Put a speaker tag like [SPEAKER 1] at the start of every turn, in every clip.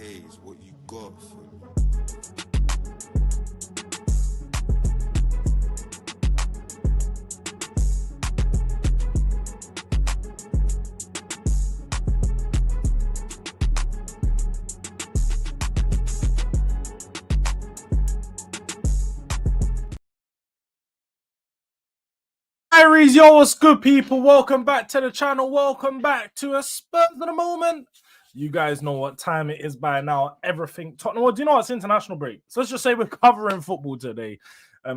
[SPEAKER 1] Hey, it's what you got for me.
[SPEAKER 2] Diaries, yo, what's good, people? Welcome back to the channel. Welcome back to a Spurs of the moment. You guys know what time it is by now. Everything Tottenham. Well, do you know it's international break? So let's just say we're covering football today.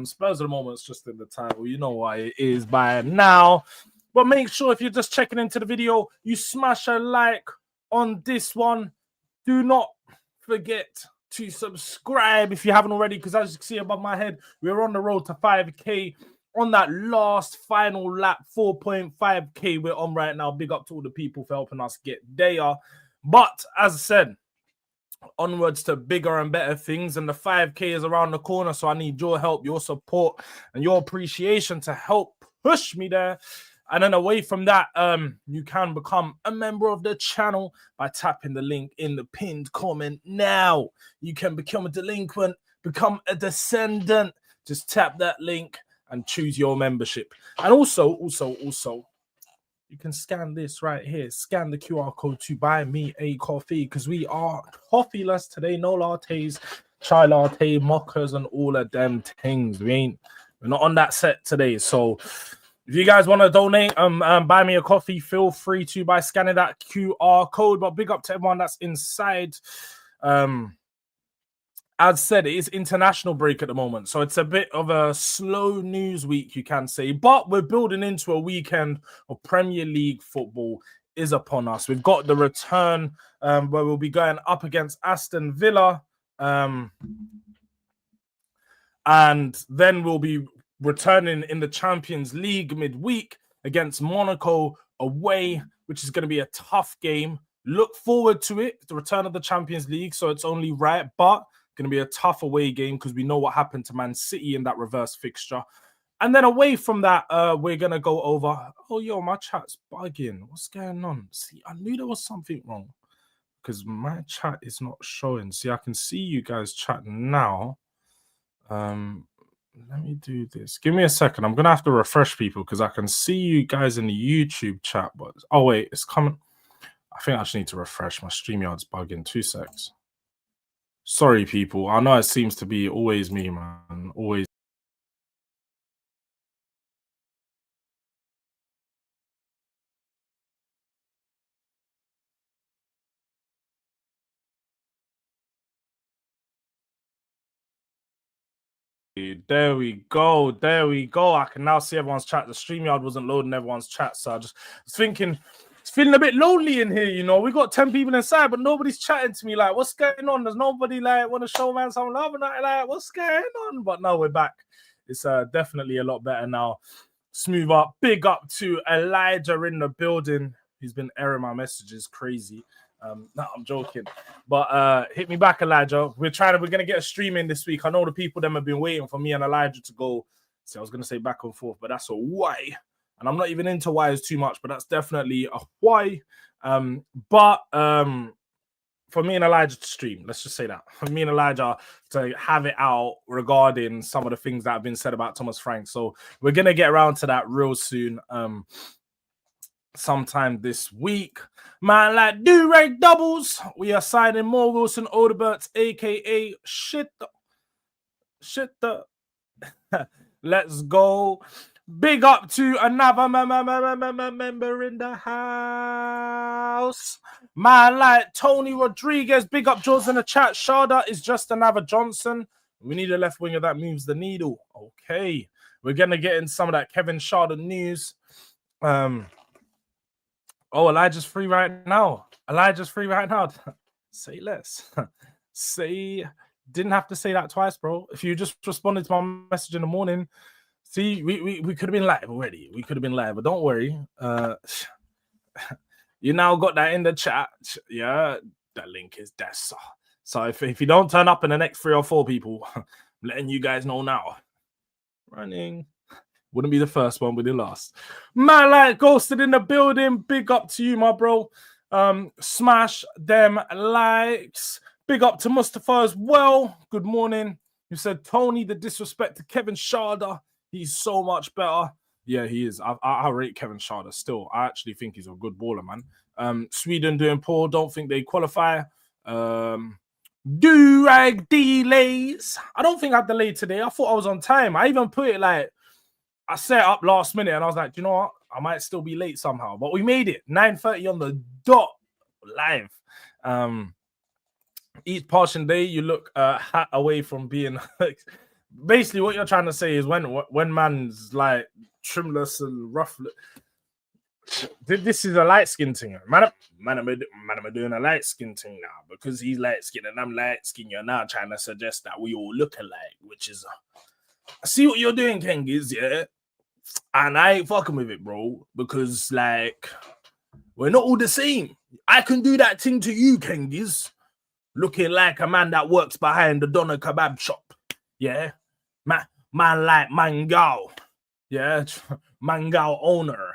[SPEAKER 2] Spurs of the moment's just in the title. You know what it is by now. But make sure if you're just checking into the video, you smash a like on this one. Do not forget to subscribe if you haven't already, because as you can see above my head, we're on the road to 5K. On that last final lap, 4.5K we're on right now. Big up to all the people for helping us get there. But as I said, onwards to bigger and better things, and the 5K is around the corner, so I need your help, your support, and your appreciation to help push me there. And then away from that, you can become a member of the channel by tapping the link in the pinned comment now. You can become a delinquent, become a descendant. Just tap that link and choose your membership. And also, you can scan this right here. Scan the QR code to buy me a coffee, because we are coffeeless today. No lattes, chai latte, mochas, and all of them things. We're not on that set today. So if you guys want to donate, buy me a coffee, feel free to by scanning that QR code. But big up to everyone that's inside. As said, it is international break at the moment, so it's a bit of a slow news week, you can say. But we're building into a weekend of Premier League football is upon us. We've got the return where we'll be going up against Aston Villa. And then we'll be returning in the Champions League midweek against Monaco away, which is going to be a tough game. Look forward to it, the return of the Champions League, so it's only right, but going to be a tough away game because we know what happened to Man City in that reverse fixture. And then away from that, we're going to go over... Oh, yo, my chat's bugging. What's going on? See, I knew there was something wrong because my chat is not showing. See, I can see you guys chatting now. Let me do this. Give me a second. I'm going to have to refresh people because I can see you guys in the YouTube chat. But oh, wait, it's coming. I think I just need to refresh. My StreamYard's bugging. 2 secs. Sorry, people. I know it seems to be always me, man. Always. There we go. There we go. I can now see everyone's chat. The StreamYard wasn't loading everyone's chat, so I just was thinking, it's feeling a bit lonely in here, you know. We got 10 people inside, but nobody's chatting to me. Like, what's going on? There's nobody like want to show man some love and like, what's going on? But no, we're back. It's definitely a lot better now. Smooth up. Big up to Elijah in the building. He's been airing my messages crazy. No, I'm joking. But hit me back, Elijah. We're gonna get a stream in this week. I know the people them have been waiting for me and Elijah to go. So I was gonna say back and forth, but that's a why. And I'm not even into whys too much, but that's definitely a why. But for me and Elijah to stream, let's just say that. For me and Elijah to have it out regarding some of the things that have been said about Thomas Frank. So we're gonna get around to that real soon. Sometime this week. Man, like Durag doubles. We are signing more Wilson Odobert, aka Schade. Let's go. Big up to another member in the house. Man, like Tony Rodriguez. Big up Jords in the chat. Schade is just another Johnson. We need a left winger that moves the needle. Okay. We're going to get in some of that Kevin Schade news. Oh, Elijah's free right now. Elijah's free right now. Say less. Didn't have to say that twice, bro. If you just responded to my message in the morning, see, we could have been live already. We could have been live, but don't worry. You now got that in the chat. Yeah, that link is there. So if you don't turn up in the next 3 or 4 people, I'm letting you guys know now. Running. Wouldn't be the first one, but the last. Man, like Ghosted in the building. Big up to you, my bro. Smash them likes. Big up to Mustafa as well. Good morning. You said Tony, the disrespect to Kevin Schade. He's so much better. Yeah, he is. I rate Kevin Schade still. I actually think he's a good baller, man. Sweden doing poor. Don't think they qualify. Durag Diaries. I don't think I delayed today. I thought I was on time. I even put it like, I set it up last minute and I was like, you know what? I might still be late somehow. But we made it. 9:30 on the dot live. Each passing day, you look hat away from being basically what you're trying to say is when man's like trimless and rough. This is a light skin thing. Man, I'm doing a light skin thing now because he's light skin and I'm light skin. You're now trying to suggest that we all look alike, which is I see what you're doing, Kengiz, yeah. And I ain't fucking with it, bro, because like we're not all the same. I can do that thing to you, Kengiz. Looking like a man that works behind the doner kebab shop. Yeah. Man like Mangal. Yeah. Mangal owner.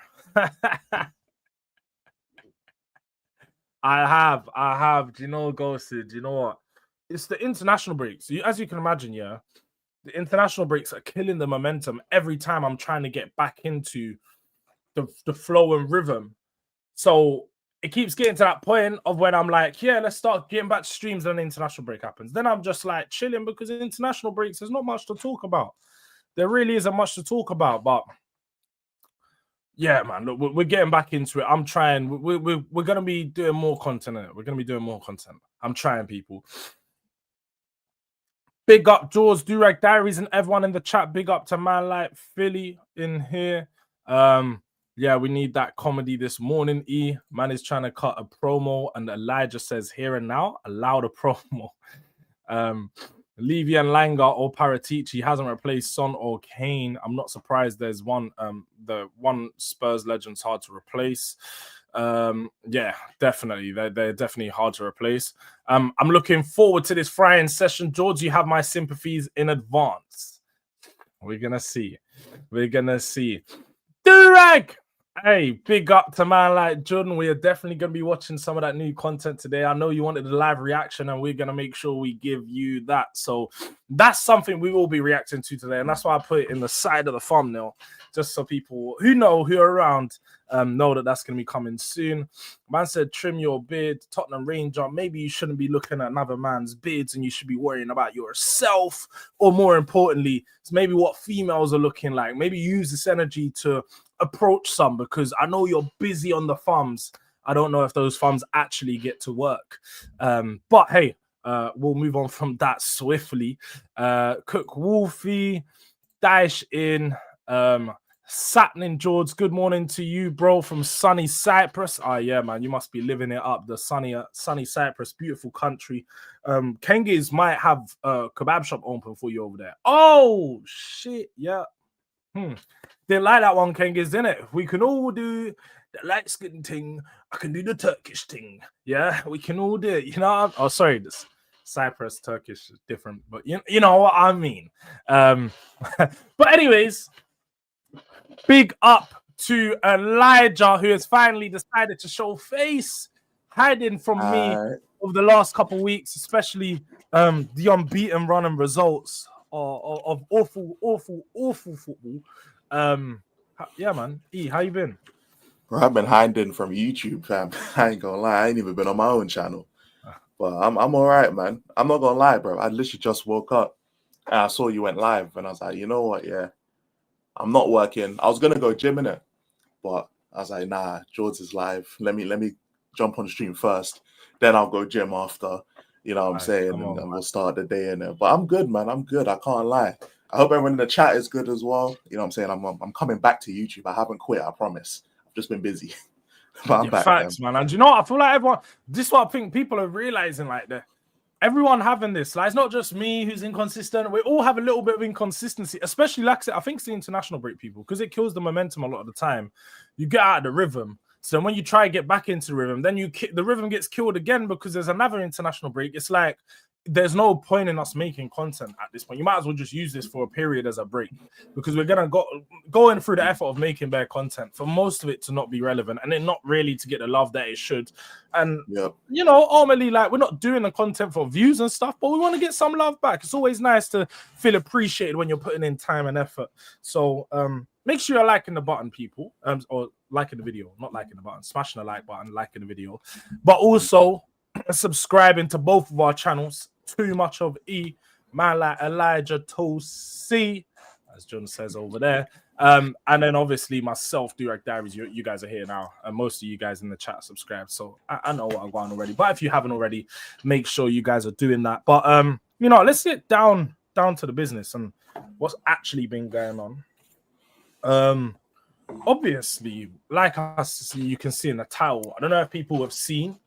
[SPEAKER 2] I have. Do you know, Ghosted? Do you know what? It's the international breaks. As you can imagine, yeah. The international breaks are killing the momentum every time I'm trying to get back into the flow and rhythm. So it keeps getting to that point of when I'm like, yeah, let's start getting back to streams and the international break happens. Then I'm just like chilling because in international breaks, there's not much to talk about. There really isn't much to talk about. But yeah, man, look, we're getting back into it. I'm trying. We're going to be doing more content. We're going to be doing more content. I'm trying, people. Big up Jords, Durag Diaries, and everyone in the chat. Big up to man like Philly in here. Yeah, we need that comedy this morning. Man is trying to cut a promo, and Elijah says, here and now, allow the promo. Levy and Langa or Paratici hasn't replaced Son or Kane. I'm not surprised there's one. The one Spurs legend's hard to replace. Yeah, definitely. They're definitely hard to replace. I'm looking forward to this Friday session. George, you have my sympathies in advance. We're going to see. We're going to see. Durag! Hey, big up to man like Jordan. We are definitely going to be watching some of that new content today. I know you wanted a live reaction, and we're going to make sure we give you that. So that's something we will be reacting to today, and that's why I put it in the side of the thumbnail, just so people who are around know that that's going to be coming soon. Man said, trim your beard, Tottenham Ranger. Maybe you shouldn't be looking at another man's beards and you should be worrying about yourself. Or more importantly, it's maybe what females are looking like. Maybe use this energy to approach some, because I know you're busy on the thumbs. I don't know if those thumbs actually get to work. But hey, we'll move on from that swiftly. Cook Wolfie, Dash in, Satnin Jords, good morning to you, bro, from sunny Cyprus. Oh, yeah, man, you must be living it up. The sunny Cyprus, beautiful country. Kengiz might have a kebab shop open for you over there. Oh, shit, yeah. Didn't like that one, Kengiz, didn't it? We can all do the light skin thing. I can do the Turkish thing. Yeah, we can all do it. You know? Oh, sorry, this Cyprus, Turkish is different, but you know what I mean. But anyways, big up to Elijah, who has finally decided to show face, hiding from me over the last couple of weeks, especially the unbeaten run and results of awful football. Yeah, man. How you been?
[SPEAKER 3] Bro, I've been hiding from YouTube, fam. I ain't gonna lie, I ain't even been on my own channel. But I'm all right, man. I'm not gonna lie, bro. I literally just woke up and I saw you went live, and I was like, you know what? Yeah, I'm not working. I was gonna go gym in it, but I was like, nah, Jords is live. Let me jump on the stream first, then I'll go gym after. You know what I'm saying? And we'll start the day in it. But I'm good, man. I'm good. I can't lie. I hope everyone in the chat is good as well. You know what I'm saying? I'm coming back to YouTube. I haven't quit, I promise. I've just been busy. But I'm back.
[SPEAKER 2] Facts, man. And you know what? I feel like everyone, this is what I think people are realizing, like that. Everyone having this, like, it's not just me who's inconsistent. We all have a little bit of inconsistency, especially like I said, I think it's the international break, people, because it kills the momentum a lot of the time. You get out of the rhythm. So when you try to get back into the rhythm, then the rhythm gets killed again because there's another international break. It's like there's no point in us making content at this point. You might as well just use this for a period as a break, because we're gonna going through the effort of making bare content for most of it to not be relevant and then not really to get the love that it should. And you know, ultimately, like, we're not doing the content for views and stuff, but we want to get some love back. It's always nice to feel appreciated when you're putting in time and effort. So make sure you're liking the button, people, or liking the video, not liking the button, smashing the like button, liking the video, but also subscribing to both of our channels. Too much of E, man like Elijah Tosi, as John says over there. And then obviously myself, Durag Diaries. You guys are here now, and most of you guys in the chat subscribe. So I know what I've gone already. But if you haven't already, make sure you guys are doing that. But you know, let's get down to the business and what's actually been going on. Obviously, like us, you can see in the title. I don't know if people have seen.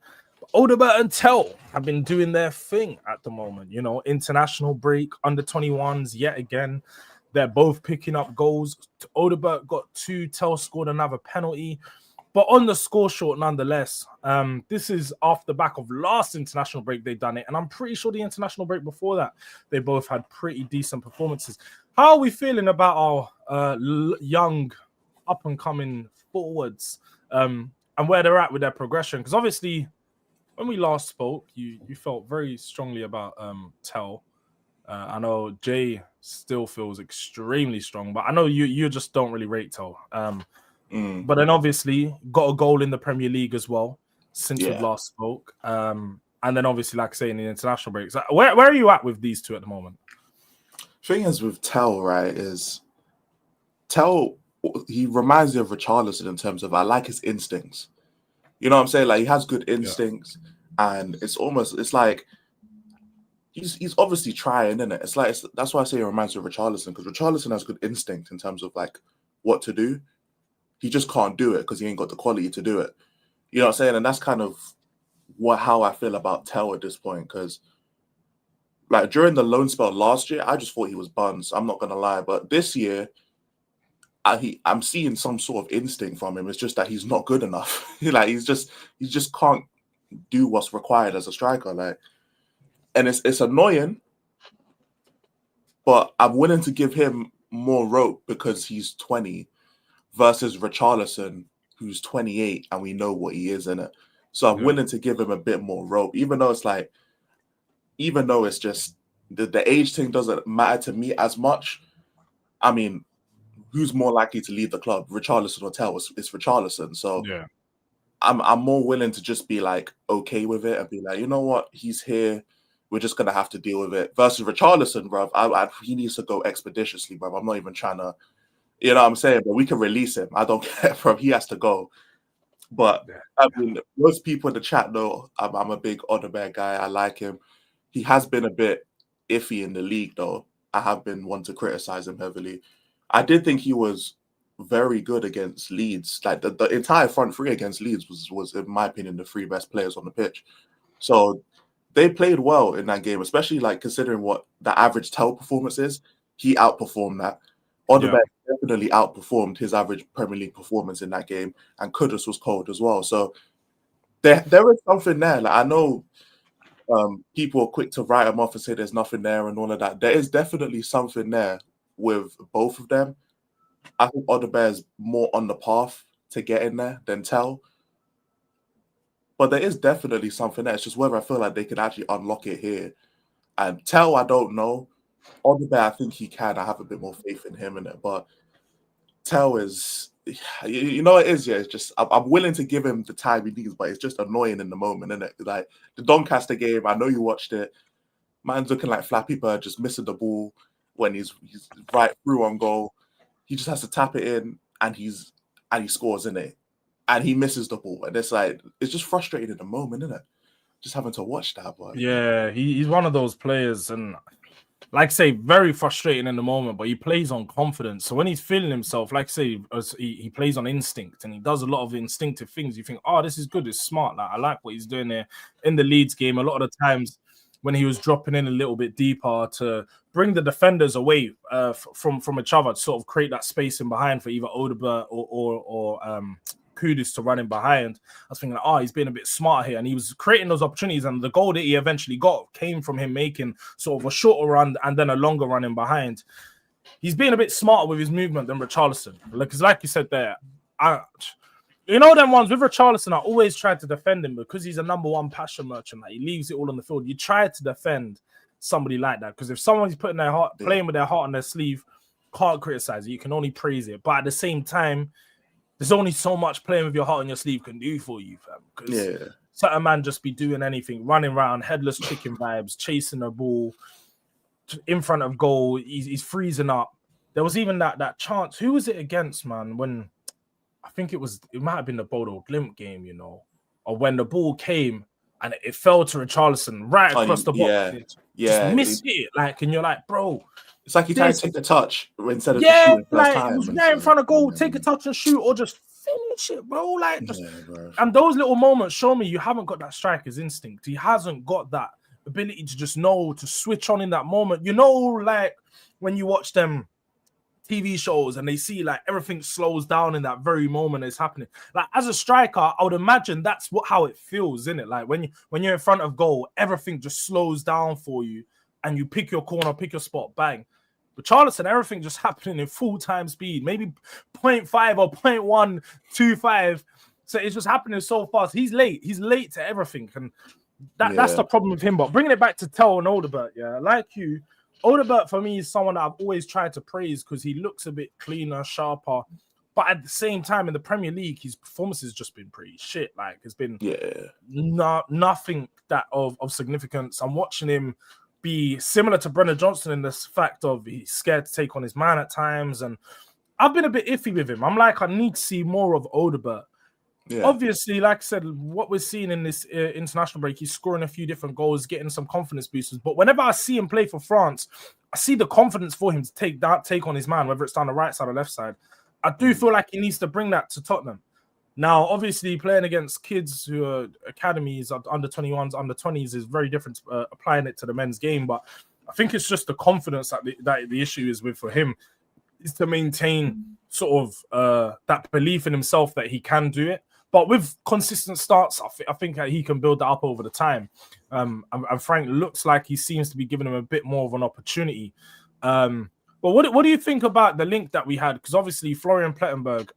[SPEAKER 2] Odobert and Tell have been doing their thing at the moment. You know, international break, under 21s yet again. They're both picking up goals. Odobert got 2, Tell scored another penalty. But on the score short, nonetheless, this is off the back of last international break they've done it. And I'm pretty sure the international break before that, they both had pretty decent performances. How are we feeling about our young, up-and-coming forwards and where they're at with their progression? Because obviously, when we last spoke, you felt very strongly about Tell. I know Jay still feels extremely strong, but I know you just don't really rate Tell. But then obviously got a goal in the Premier League as well since we last spoke. And then obviously, like I say, in the international breaks. Where are you at with these two at the moment?
[SPEAKER 3] Thing is with Tell, right, is Tell, he reminds me of Richarlison in terms of, I like his instincts. You know what I'm saying? Like, he has good instincts, and it's like he's obviously trying, isn't it? That's why I say it reminds me of Richarlison, because Richarlison has good instinct in terms of like what to do. He just can't do it because he ain't got the quality to do it. You know what I'm saying? And that's kind of how I feel about Tell at this point, because like during the loan spell last year, I just thought he was buns. I'm not gonna lie, but this year, I'm seeing some sort of instinct from him. It's just that he's not good enough. Like he just can't do what's required as a striker. Like, and it's annoying, but I'm willing to give him more rope because he's 20 versus Richarlison, who's 28, and we know what he is in it. So I'm willing to give him a bit more rope, even though it's just the age thing doesn't matter to me as much. I mean, who's more likely to leave the club, Richarlison or Tell? It's Richarlison. So I'm more willing to just be like okay with it and be like, you know what, he's here. We're just gonna have to deal with it. Versus Richarlison, bruv, he needs to go expeditiously, bruv. I'm not even trying to, you know what I'm saying? But we can release him. I don't care, bruv. He has to go. But I mean, most people in the chat know I'm a big Odobert guy. I like him. He has been a bit iffy in the league, though. I have been one to criticize him heavily. I did think he was very good against Leeds. Like the entire front three against Leeds was, in my opinion, the 3 best players on the pitch. So they played well in that game, especially like considering what the average Tell performance is. He outperformed that. Odobert definitely outperformed his average Premier League performance in that game, and Kudus was cold as well. So there is something there. Like I know people are quick to write him off and say there's nothing there and all of that. There is definitely something there with both of them. I think Odobert is more on the path to get in there than Tell. But there is definitely something there. It's just whether I feel like they could actually unlock it here. And Tell, I don't know. Odobert, I think he can. I have a bit more faith in him in it. But Tell is, you know, it is. Yeah, it's just I'm willing to give him the time he needs, but it's just annoying in the moment, isn't it? Like the Doncaster game, I know you watched it. Man's looking like Flappy Bird, just missing the ball when he's right through on goal. He just has to tap it in, and he scores in it, and he misses the ball, and it's like it's just frustrating in the moment, isn't it? Just having to watch that. But
[SPEAKER 2] yeah, he's one of those players, and like I say, very frustrating in the moment, but he plays on confidence. So when he's feeling himself, like I say, he plays on instinct, and he does a lot of instinctive things. You think, oh, this is good, it's smart. Like I like what he's doing there in the Leeds game. A lot of the times when he was dropping in a little bit deeper to bring the defenders away from each other, to sort of create that space in behind for either Odobert or Kudus to running behind. I was thinking, oh, he's being a bit smart here. And he was creating those opportunities. And the goal that he eventually got came from him making sort of a shorter run and then a longer run in behind. He's being a bit smarter with his movement than Richarlison. Because like you said there, you know them ones with Richarlison, I always tried to defend him because he's a number one passion merchant. Like, he leaves it all on the field. You try to defend somebody like that because if someone's putting their heart, playing with their heart on their sleeve, can't criticize it. You can only praise it. But at the same time, there's only so much playing with your heart on your sleeve can do for you, fam. Because certain man just be doing anything, running around, headless chicken vibes, chasing the ball in front of goal. He's freezing up. There was even that chance. Who was it against, man? When I think it might have been the Bodo Glimt game, you know, or when the ball came and it fell to Richarlison right across the box. Just missed it, like, and you're like, bro.
[SPEAKER 3] It's like he tried to take the touch instead of just shooting first time.
[SPEAKER 2] He was right in front of goal, take a touch and shoot, or just finish it, bro. Like, bro. And those little moments show me you haven't got that striker's instinct. He hasn't got that ability to just know to switch on in that moment. You know, like when you watch them TV shows and they see like everything slows down in that very moment it's happening. Like, as a striker, I would imagine that's how it feels, isn't it? Like when you're in front of goal, everything just slows down for you and you pick your corner, pick your spot, bang. But Richarlison, everything just happening in full-time speed, maybe 0.5 or 0.125. So it's just happening so fast. He's late. He's late to everything. And that's the problem with him. But bringing it back to Tell and Odobert, like you, Odobert for me is someone that I've always tried to praise because he looks a bit cleaner, sharper. But at the same time, in the Premier League, his performance has just been pretty shit. Like, it's been nothing that of significance. I'm watching him be similar to Brennan Johnson in this fact of he's scared to take on his man at times. And I've been a bit iffy with him. I'm like, I need to see more of Odobert. Yeah. Obviously, like I said, what we're seeing in this international break, he's scoring a few different goals, getting some confidence boosters. But whenever I see him play for France, I see the confidence for him to take on his man, whether it's down the right side or left side. I do feel like he needs to bring that to Tottenham. Now, obviously, playing against kids who are academies, under 21s, under 20s is very different applying it to the men's game. But I think it's just the confidence that the issue is with for him is to maintain sort of that belief in himself that he can do it. But with consistent starts, I think that he can build that up over the time. And Frank looks like he seems to be giving him a bit more of an opportunity. But what do you think about the link that we had? Because obviously Florian Plettenberg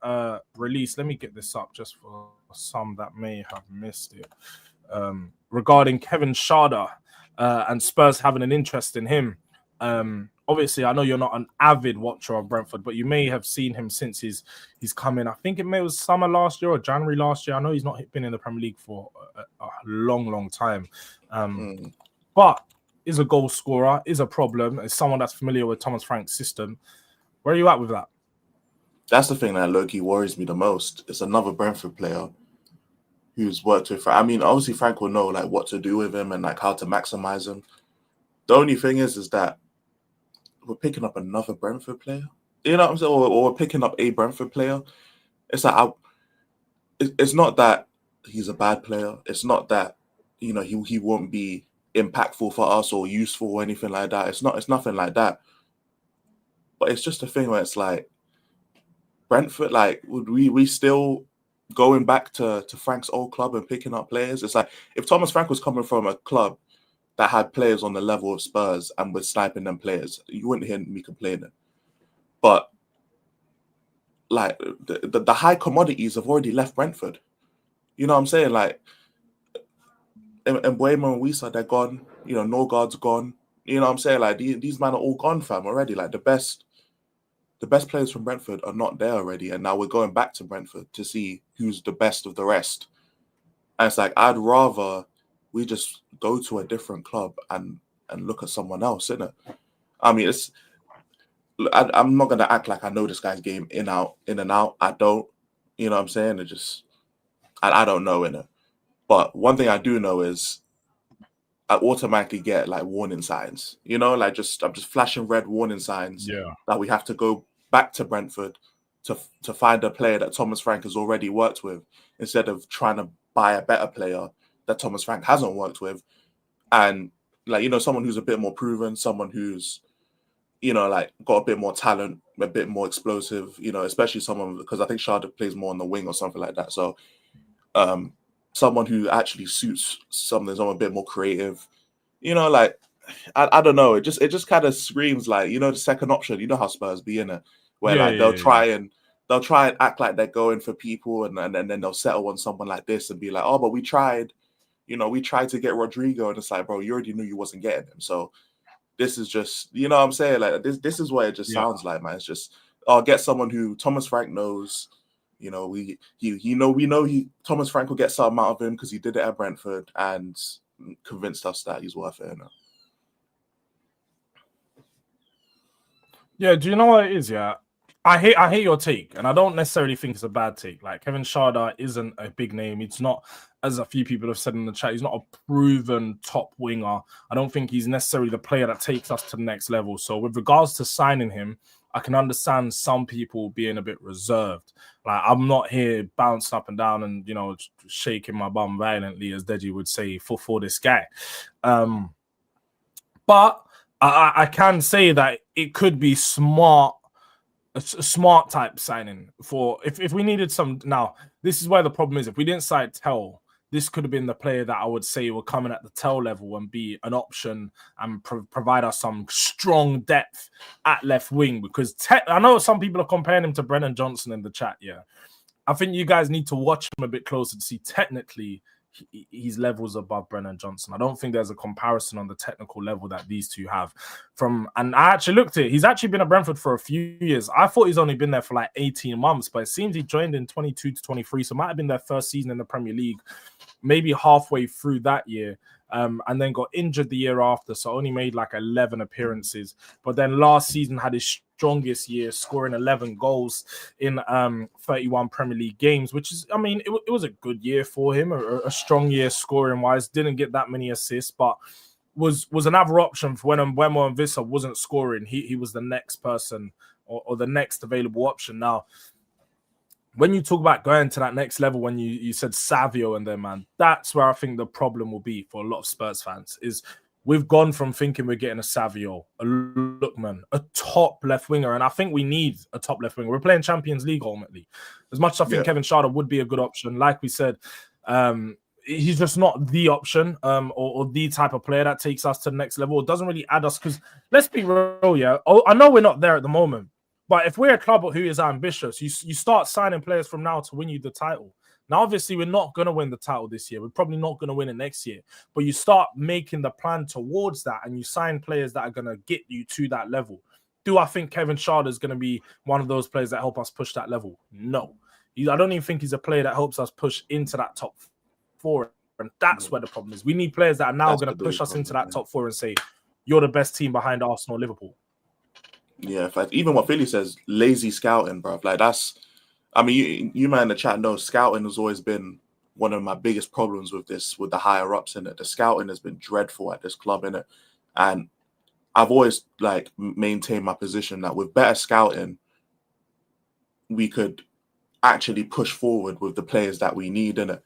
[SPEAKER 2] released, let me get this up just for some that may have missed it, regarding Kevin Schade and Spurs having an interest in him. Obviously, I know you're not an avid watcher of Brentford, but you may have seen him since he's come in. I think it was summer last year or January last year. I know he's not been in the Premier League for a long time. But is a goal scorer, is a problem, is someone that's familiar with Thomas Frank's system. Where are you at with that?
[SPEAKER 3] That's the thing that low-key worries me the most. It's another Brentford player who's worked with Frank. I mean, obviously Frank will know like what to do with him and like how to maximize him. The only thing is that we're picking up another Brentford player. You know what I'm saying? Or we're picking up a Brentford player. It's like it's not that he's a bad player. It's not that, you know, he won't be impactful for us or useful or anything like that. It's nothing like that. But it's just a thing where it's like Brentford, like, would we still going back to Frank's old club and picking up players? It's like if Thomas Frank was coming from a club that had players on the level of Spurs and was sniping them players, you wouldn't hear me complaining. But like the high commodities have already left Brentford. You know what I'm saying? Like, and Mbeumo and Wisa, they're gone. You know, Norgard's gone. You know what I'm saying? Like, these men are all gone, fam, already. Like, the best players from Brentford are not there already. And now we're going back to Brentford to see who's the best of the rest. And it's like, I'd rather we just go to a different club and look at someone else, innit? I mean, I'm not going to act like I know this guy's game in and out. I don't. You know what I'm saying? I don't know, innit? But one thing I do know is I automatically get like warning signs, you know, like I'm just flashing red warning signs that we have to go back to Brentford to find a player that Thomas Frank has already worked with instead of trying to buy a better player that Thomas Frank hasn't worked with. And like, you know, someone who's a bit more proven, someone who's, you know, like got a bit more talent, a bit more explosive, you know, especially someone, because I think Schade plays more on the wing or something like that. So someone who actually suits something, someone a bit more creative, you know, like I don't know. It just kind of screams like, you know, the second option. You know how Spurs be in it, where like they'll try and act like they're going for people, and then they'll settle on someone like this and be like, oh, but we tried, you know, we tried to get Rodrigo, and it's like, bro, you already knew you wasn't getting him. So this is just, you know what I'm saying? Like this is what it just sounds like, man. It's just, oh, get someone who Thomas Frank knows. You know, we know Thomas Frank will get something out of him because he did it at Brentford and convinced us that he's worth it. You know?
[SPEAKER 2] Yeah, do you know what it is? Yeah, I hear your take, and I don't necessarily think it's a bad take. Like Kevin Schade isn't a big name. It's not, as a few people have said in the chat, he's not a proven top winger. I don't think he's necessarily the player that takes us to the next level. So with regards to signing him, I can understand some people being a bit reserved. Like I'm not here bouncing up and down and, you know, shaking my bum violently, as Deji would say, for this guy. But I can say that it could be smart, a smart type signing for if we needed some. Now, this is where the problem is. If we didn't sign Tell, this could have been the player that I would say will come in at the Tell level and be an option and provide us some strong depth at left wing. Because I know some people are comparing him to Brennan Johnson in the chat. Yeah, I think you guys need to watch him a bit closer to see technically he's levels above Brennan Johnson. I don't think there's a comparison on the technical level that these two have. And I actually looked at it. He's actually been at Brentford for a few years. I thought he's only been there for like 18 months, but it seems he joined in 22 to 23, so it might have been their first season in the Premier League, maybe halfway through that year. And then got injured the year after, so only made like 11 appearances. But then last season had his strongest year, scoring 11 goals in 31 Premier League games, which is, I mean, it was a good year for him, a strong year scoring-wise. Didn't get that many assists, but was another option for when Mbeumo and Vissa wasn't scoring. He was the next person or the next available option. Now, when you talk about going to that next level, when you said Savio and them, man, that's where I think the problem will be for a lot of Spurs fans is we've gone from thinking we're getting a Savio, a Lookman, a top left winger, and I think we need a top left winger. We're playing Champions League ultimately. As much as I think Kevin Schade would be a good option, like we said, he's just not the option or the type of player that takes us to the next level. It doesn't really add us because let's be real, yeah. I know we're not there at the moment. But if we're a club who is ambitious, you start signing players from now to win you the title. Now, obviously, we're not going to win the title this year. We're probably not going to win it next year. But you start making the plan towards that and you sign players that are going to get you to that level. Do I think Kevin Schade is going to be one of those players that help us push that level? No. I don't even think he's a player that helps us push into that top four. And that's where the problem is. We need players that are now going to push us into that top four and say, you're the best team behind Arsenal or Liverpool.
[SPEAKER 3] Yeah, in fact, even what Philly says, lazy scouting, bro. Like that's, I mean, you man in the chat know scouting has always been one of my biggest problems with the higher ups in it. The scouting has been dreadful at this club in it, and I've always like maintained my position that with better scouting, we could actually push forward with the players that we need in it.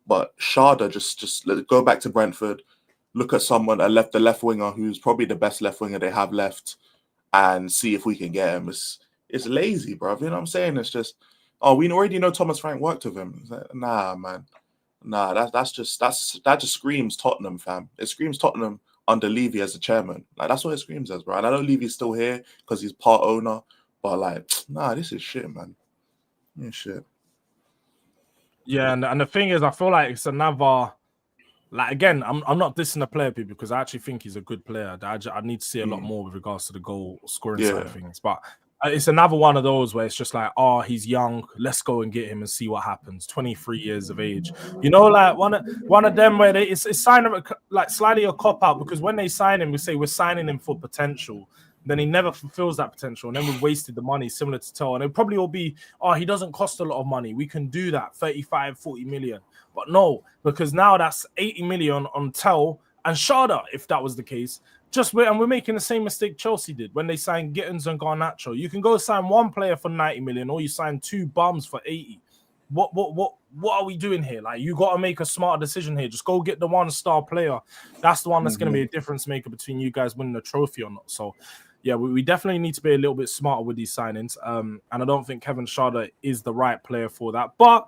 [SPEAKER 3] But Schade just go back to Brentford, look at someone the left winger who's probably the best left winger they have left. And see if we can get him. It's lazy, bro. You know what I'm saying? It's just, oh, we already know Thomas Frank worked with him. It's like, nah, man. Nah, that just screams Tottenham, fam. It screams Tottenham under Levy as the chairman. Like that's what it screams as, bro. And I know Levy's still here because he's part owner, but like, nah, this is shit, man. Yeah, shit.
[SPEAKER 2] Yeah, and the thing is, I feel like it's another. Like again, I'm not dissing the player people because I actually think he's a good player. I need to see a lot more with regards to the goal scoring side of things. But it's another one of those where it's just like, oh, he's young. Let's go and get him and see what happens. 23 years of age. You know, like one of them where it's sign of like slightly a cop out because when they sign him, we say we're signing him for potential. Then he never fulfills that potential. And then we've wasted the money similar to Tell. And it probably will be, oh, he doesn't cost a lot of money. We can do that, 35, 40 million. But no, because now that's 80 million on Tell and Schade, if that was the case. And we're making the same mistake Chelsea did when they signed Gittins and Garnacho. You can go sign one player for 90 million or you sign two bums for 80. What are we doing here? Like, you got to make a smart decision here. Just go get the one-star player. That's the one that's going to be a difference maker between you guys winning the trophy or not. So, yeah, we definitely need to be a little bit smarter with these signings. And I don't think Kevin Schade is the right player for that. But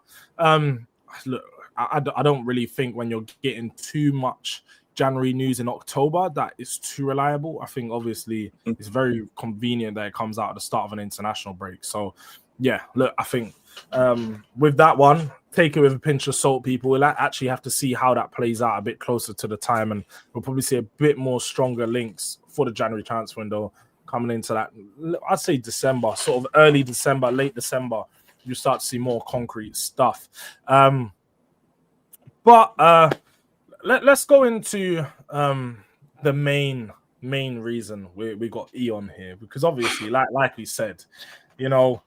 [SPEAKER 2] look, I don't really think when you're getting too much January news in October that is too reliable. I think obviously it's very convenient that it comes out at the start of an international break. So yeah, look, I think with that one, take it with a pinch of salt, people. We'll actually have to see how that plays out a bit closer to the time, and we'll probably see a bit more stronger links for the January transfer window coming into that. I'd say December, sort of early December, late December, you start to see more concrete stuff. But let's go into the main reason we got E on here, because obviously, like we said, you know,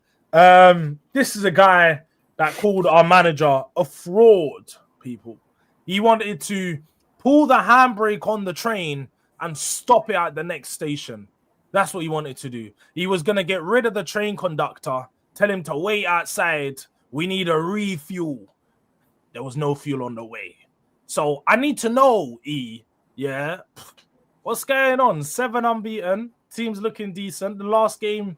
[SPEAKER 2] this is a guy that called our manager a fraud, people. He wanted to pull the handbrake on the train and stop it at the next station. That's what he wanted to do. He was going to get rid of the train conductor, tell him to wait outside. We need a refuel. There was no fuel on the way. So I need to know, E, yeah, what's going on? 7 unbeaten, team's looking decent. The last game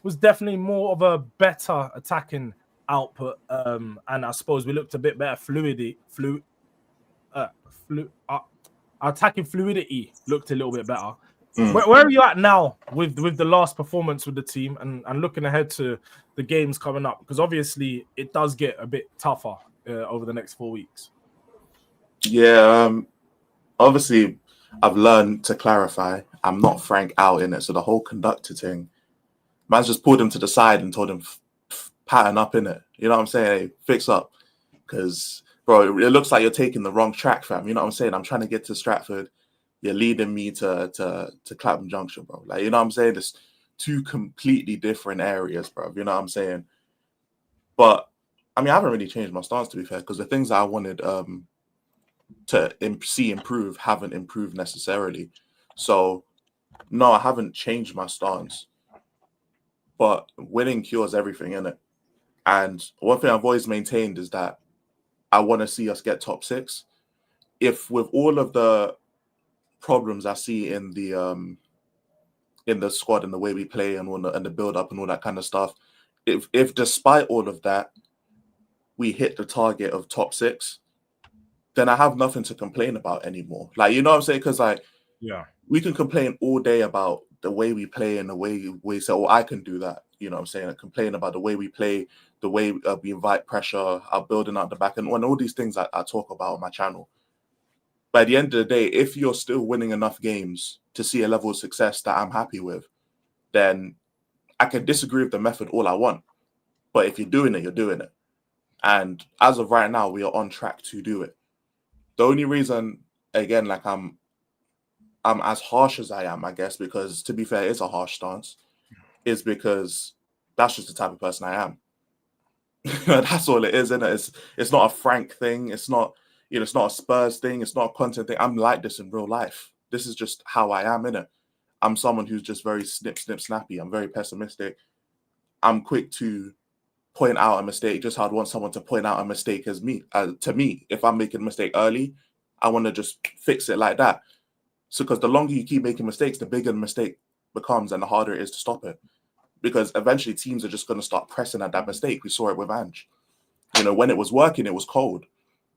[SPEAKER 2] was definitely more of a better attacking output, and I suppose we looked a bit better. Attacking fluidity looked a little bit better. Where are you at now with the last performance with the team, and looking ahead to the games coming up? Because obviously it does get a bit tougher over the next 4 weeks.
[SPEAKER 3] Yeah, obviously I've learned to clarify. I'm not Frank out in it, so the whole conductor thing, man's just pulled him to the side and told him pattern up in it. You know what I'm saying? Hey, fix up, because bro, it looks like you're taking the wrong track, fam. You know what I'm saying? I'm trying to get to Stratford. You're leading me to Clapham Junction, bro. Like, you know what I'm saying? It's 2 completely different areas, bro. You know what I'm saying? But I mean, I haven't really changed my stance, to be fair, because the things that I wanted to see improve haven't improved necessarily. So no, I haven't changed my stance. But winning cures everything, innit? And one thing I've always maintained is that I want to see us get top 6. If with all of the problems I see in the squad and the way we play and the build up and all that kind of stuff, if despite all of that we hit the target of top 6, then I have nothing to complain about anymore. Like, you know what I'm saying? Because like,
[SPEAKER 2] yeah,
[SPEAKER 3] we can complain all day about the way we play and the way we say, oh, I can do that. You know what I'm saying? I complain about the way we play, the way we invite pressure, our building out the back, and all these things I talk about on my channel. But at the end of the day, if you're still winning enough games to see a level of success that I'm happy with, then I can disagree with the method all I want. But if you're doing it, you're doing it. And as of right now, we are on track to do it. The only reason, again, like I'm as harsh as I am, I guess, because to be fair, it's a harsh stance, is because that's just the type of person I am. That's all it is, isn't it? It's not a Frank thing. It's not, you know, it's not a Spurs thing. It's not a content thing. I'm like this in real life. This is just how I am, innit? I'm someone who's just very snappy. I'm very pessimistic. I'm quick to point out a mistake, just how I'd want someone to point out a mistake to me. If I'm making a mistake early, I want to just fix it like that. So, because the longer you keep making mistakes, the bigger the mistake becomes and the harder it is to stop it. Because eventually teams are just going to start pressing at that mistake. We saw it with Ange. You know, when it was working, it was cold.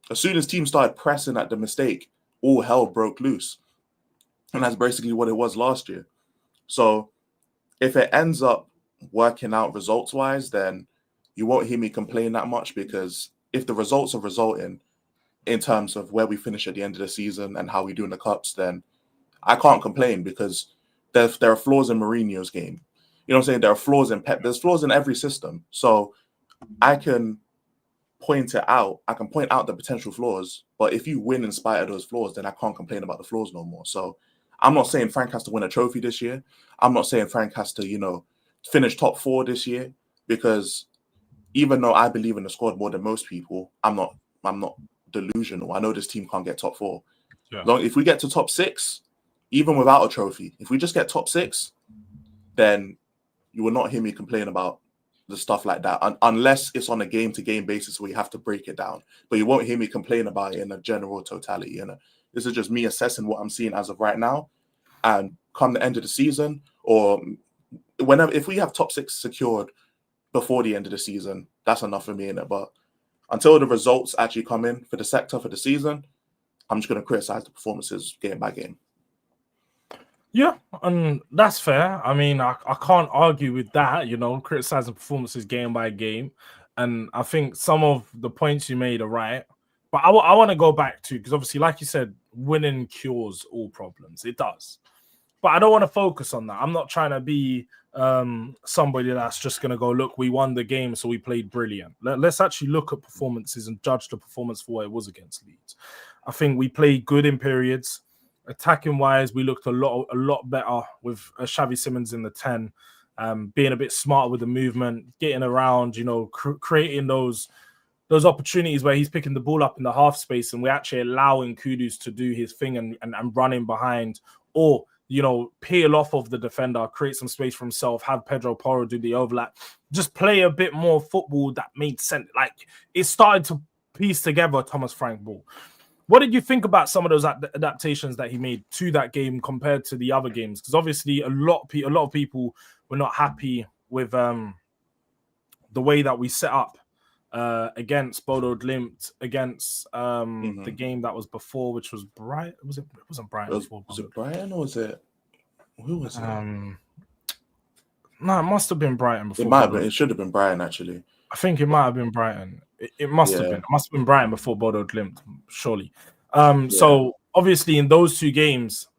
[SPEAKER 3] As soon as teams started pressing at the mistake, all hell broke loose. And that's basically what it was last year. So if it ends up working out results-wise, then you won't hear me complain that much, because if the results are resulting in terms of where we finish at the end of the season and how we do in the cups, then I can't complain, because there are flaws in Mourinho's game. You know what I'm saying? There are flaws in Pep. There's flaws in every system. So I can point it out. I can point out the potential flaws. But if you win in spite of those flaws, then I can't complain about the flaws no more. So I'm not saying Frank has to win a trophy this year. I'm not saying Frank has to, you know, finish top 4 this year, because even though I believe in the squad more than most people, I'm not delusional. I know this team can't get top 4.
[SPEAKER 2] Yeah.
[SPEAKER 3] If we get to top 6, even without a trophy, if we just get top 6, then you will not hear me complain about the stuff like that, unless it's on a game-to-game basis where you have to break it down. But you won't hear me complain about it in a general totality. You know, this is just me assessing what I'm seeing as of right now, and come the end of the season, or whenever, if we have top 6 secured before the end of the season, that's enough for me in it. But until the results actually come in for the sector for the season, I'm just going to criticize the performances game by game.
[SPEAKER 2] Yeah, and that's fair. I mean, I can't argue with that, criticizing performances game by game. And I think some of the points you made are right. But I want to go back to, because obviously, like you said, winning cures all problems. It does. But I don't want to focus on that. I'm not trying to be somebody that's just going to go, look, we won the game, so we played brilliant. Let's actually look at performances and judge the performance for what it was against Leeds. I think we played good in periods. Attacking wise, we looked a lot better with Xavi Simons in the 10, being a bit smarter with the movement, getting around, creating those opportunities where he's picking the ball up in the half space and we're actually allowing Kudus to do his thing and running behind, or peel off of the defender, create some space for himself, have Pedro Porro do the overlap, just play a bit more football that made sense. Like, it started to piece together Thomas Frank ball. What did you think about some of those adaptations that he made to that game compared to the other games? Because obviously a lot of people were not happy with the way that we set up against Bodo Glimt, against the game that was before, which was Brighton. It wasn't Brighton.
[SPEAKER 3] Was it Brighton or was it? Who was it?
[SPEAKER 2] No, it must have been Brighton before.
[SPEAKER 3] It might have been. It should have been Brighton, actually.
[SPEAKER 2] I think it might have been Brighton. It must have been. It must have been Brighton before Bodo Glimt, surely. So obviously in those two games,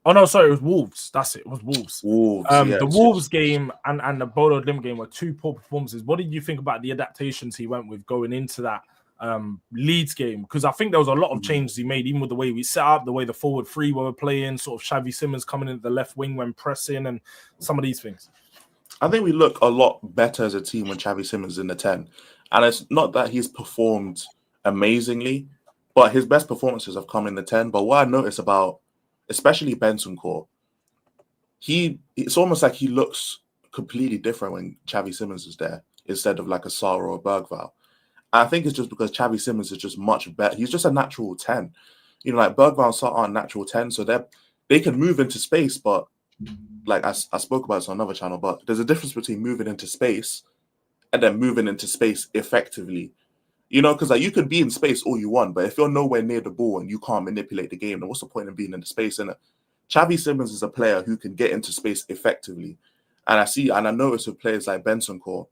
[SPEAKER 2] oh no, sorry, it was Wolves. That's it. It was Wolves. The Wolves game and the Bodo Glimt game were two poor performances. What did you think about the adaptations he went with going into that Leeds game? Because I think there was a lot of changes he made, even with the way we set up, the way the forward three were playing, sort of Xavi Simons coming into the left wing when pressing, and some of these things.
[SPEAKER 3] I think we look a lot better as a team when Xavi Simons is in the 10. And it's not that he's performed amazingly, but his best performances have come in the 10. But what I notice about, especially Bentancur, it's almost like he looks completely different when Xavi Simons is there instead of like a Sarr or a Bergvall. I think it's just because Xavi Simons is just much better. He's just a natural 10. Like Bergvall and Sarr aren't natural 10, so they can move into space, but like I spoke about this on another channel, but there's a difference between moving into space and then moving into space effectively. Because like you could be in space all you want, but if you're nowhere near the ball and you can't manipulate the game, then what's the point in being in the space? And Xavi Simons is a player who can get into space effectively. And I notice with players like Bentancur,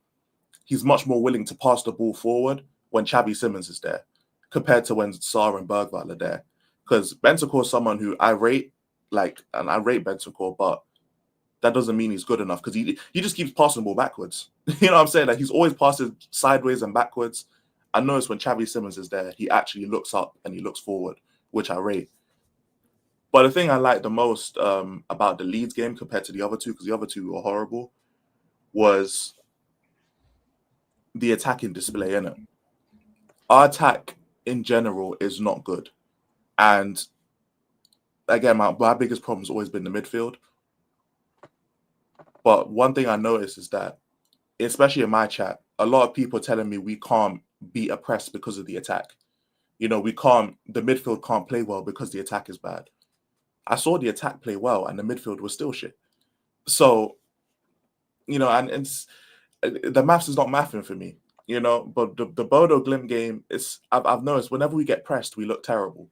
[SPEAKER 3] he's much more willing to pass the ball forward when Xavi Simons is there compared to when Sarr and Bergvall are there. Because Bentancur is someone who I rate Bentancur, but that doesn't mean he's good enough because he just keeps passing the ball backwards. You know what I'm saying? Like he's always passing sideways and backwards. I notice when Xavi Simons is there, he actually looks up and he looks forward, which I rate. But the thing I like the most about the Leeds game compared to the other two, because the other two were horrible, was the attacking display, innit? Our attack in general is not good. And again, my biggest problem has always been the midfield. But one thing I noticed is that, especially in my chat, a lot of people are telling me we can't beat a press because of the attack. The midfield can't play well because the attack is bad. I saw the attack play well and the midfield was still shit. So, and it's, the maths is not mathing for me, but the Bodo Glimt game, I've noticed whenever we get pressed, we look terrible.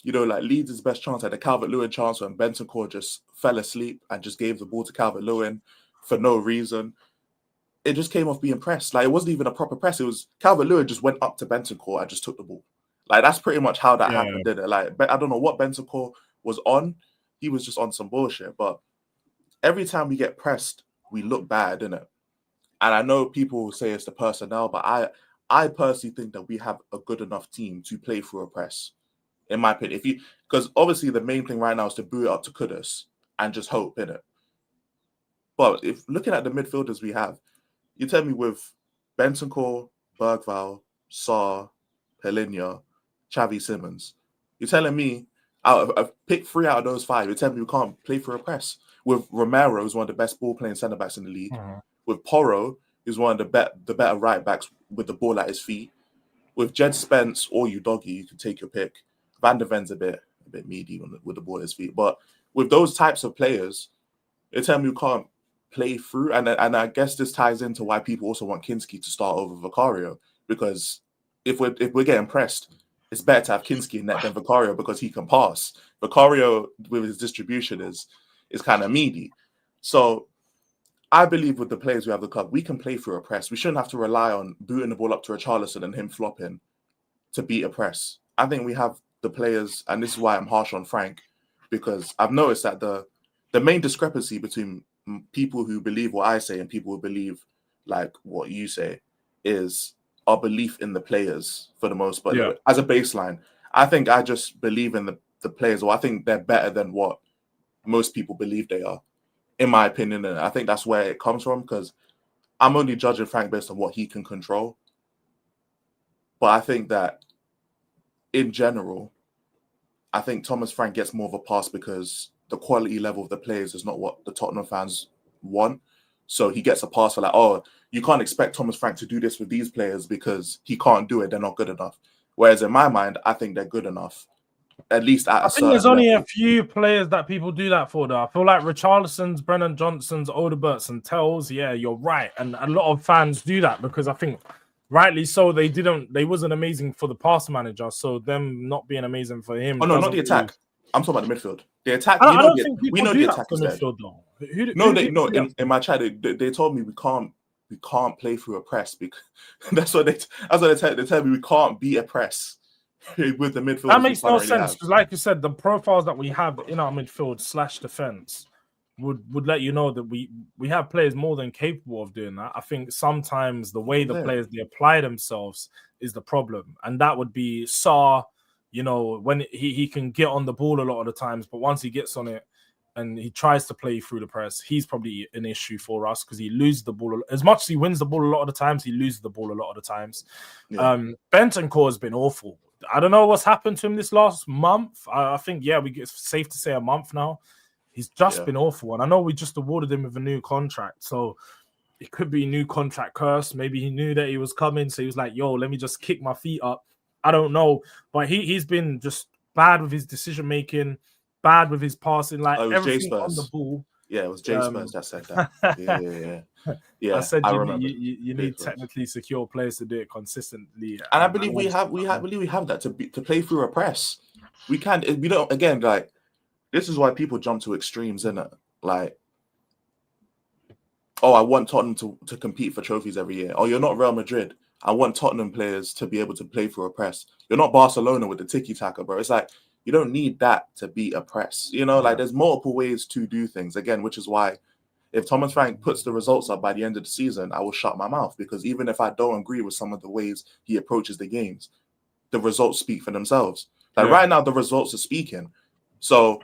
[SPEAKER 3] Like Leeds' best chance had a Calvert-Lewin chance when Bentancur just fell asleep and just gave the ball to Calvert-Lewin for no reason. It just came off being pressed. Like, it wasn't even a proper press. It was Calvert-Lewin just went up to Bentancur and just took the ball. Like, that's pretty much how that happened, didn't it? Like, I don't know what Bentancur was on. He was just on some bullshit. But every time we get pressed, we look bad, innit? And I know people say it's the personnel, but I personally think that we have a good enough team to play through a press. In my opinion, because obviously the main thing right now is to boot it up to Kudus and just hope, innit? But if looking at the midfielders we have, you tell me with Bentancur, Bergvall, Sarr, Pelinha, Xavi Simons, you're telling me pick 3 out of those 5. You're telling me we can't play for a press. With Romero, who's one of the best ball playing centre backs in the league. With Porro, who's one of the better right backs with the ball at his feet. With Jed Spence or Udogie, you can take your pick. Van der Ven's a bit meaty with the ball at his feet. But with those types of players, you're telling me we can't play through, and I guess this ties into why people also want Kinski to start over Vicario, because if we're getting pressed, it's better to have Kinski in net than Vicario because he can pass. Vicario with his distribution is kind of meaty. So I believe with the players we have the club, we can play through a press. We shouldn't have to rely on booting the ball up to Richarlison and him flopping to beat a press. I think we have the players, and this is why I'm harsh on Frank, because I've noticed that the main discrepancy between people who believe what I say and people who believe like what you say is our belief in the players for the most part.
[SPEAKER 2] Yeah.
[SPEAKER 3] As a baseline, I think I just believe in the players, or I think they're better than what most people believe they are, in my opinion. And I think that's where it comes from, because I'm only judging Frank based on what he can control. But I think that in general, I think Thomas Frank gets more of a pass because the quality level of the players is not what the Tottenham fans want. So he gets a pass for like, oh, you can't expect Thomas Frank to do this with these players because he can't do it. They're not good enough. Whereas in my mind, I think they're good enough, at least at a certain
[SPEAKER 2] think there's only
[SPEAKER 3] level.
[SPEAKER 2] a few players that people do that for, though. I feel like Richarlison's, Brennan Johnson's, Odobert's, and Tells. Yeah, you're right, and a lot of fans do that because I think, rightly so, they wasn't amazing for the pass manager, so them not being amazing for him.
[SPEAKER 3] Oh no, not the attack. I'm talking about the midfield. The attack.
[SPEAKER 2] I don't think people do
[SPEAKER 3] the
[SPEAKER 2] that
[SPEAKER 3] attack
[SPEAKER 2] for
[SPEAKER 3] is dead.
[SPEAKER 2] midfield, though.
[SPEAKER 3] In my chat they told me we can't play through a press because that's what they tell me we can't beat a press with the midfield.
[SPEAKER 2] That makes no sense because, like you said, the profiles that we have in our midfield / defense would let you know that we have players more than capable of doing that. I think sometimes the way the players they apply themselves is the problem, and that would be Saar. You know, when he can get on the ball a lot of the times, but once he gets on it and he tries to play through the press, he's probably an issue for us because he loses the ball. As much as he wins the ball a lot of the times, he loses the ball a lot of the times. Yeah. Bentancur has been awful. I don't know what's happened to him this last month. I think, it's safe to say a month now. He's just been awful. And I know we just awarded him with a new contract. So it could be a new contract curse. Maybe he knew that he was coming. So he was like, yo, let me just kick my feet up. I don't know. But he's been just bad with his decision-making, bad with his passing, like everything on the ball.
[SPEAKER 3] Yeah, it was Jay Spurs that said that. Yeah.
[SPEAKER 2] I said
[SPEAKER 3] I
[SPEAKER 2] you
[SPEAKER 3] remember.
[SPEAKER 2] You need technically secure players to do it consistently.
[SPEAKER 3] And I believe we have that to play through a press. We can. We don't. Again, like this is why people jump to extremes, isn't it? Like, oh, I want Tottenham to compete for trophies every year. Oh, you're not Real Madrid. I want Tottenham players to be able to play through a press. You're not Barcelona with the tiki-taka, bro. It's like you don't need that to beat a press. You know, like there's multiple ways to do things. Again, which is why if Thomas Frank puts the results up by the end of the season, I will shut my mouth because even if I don't agree with some of the ways he approaches the games, the results speak for themselves. Like right now, the results are speaking. So,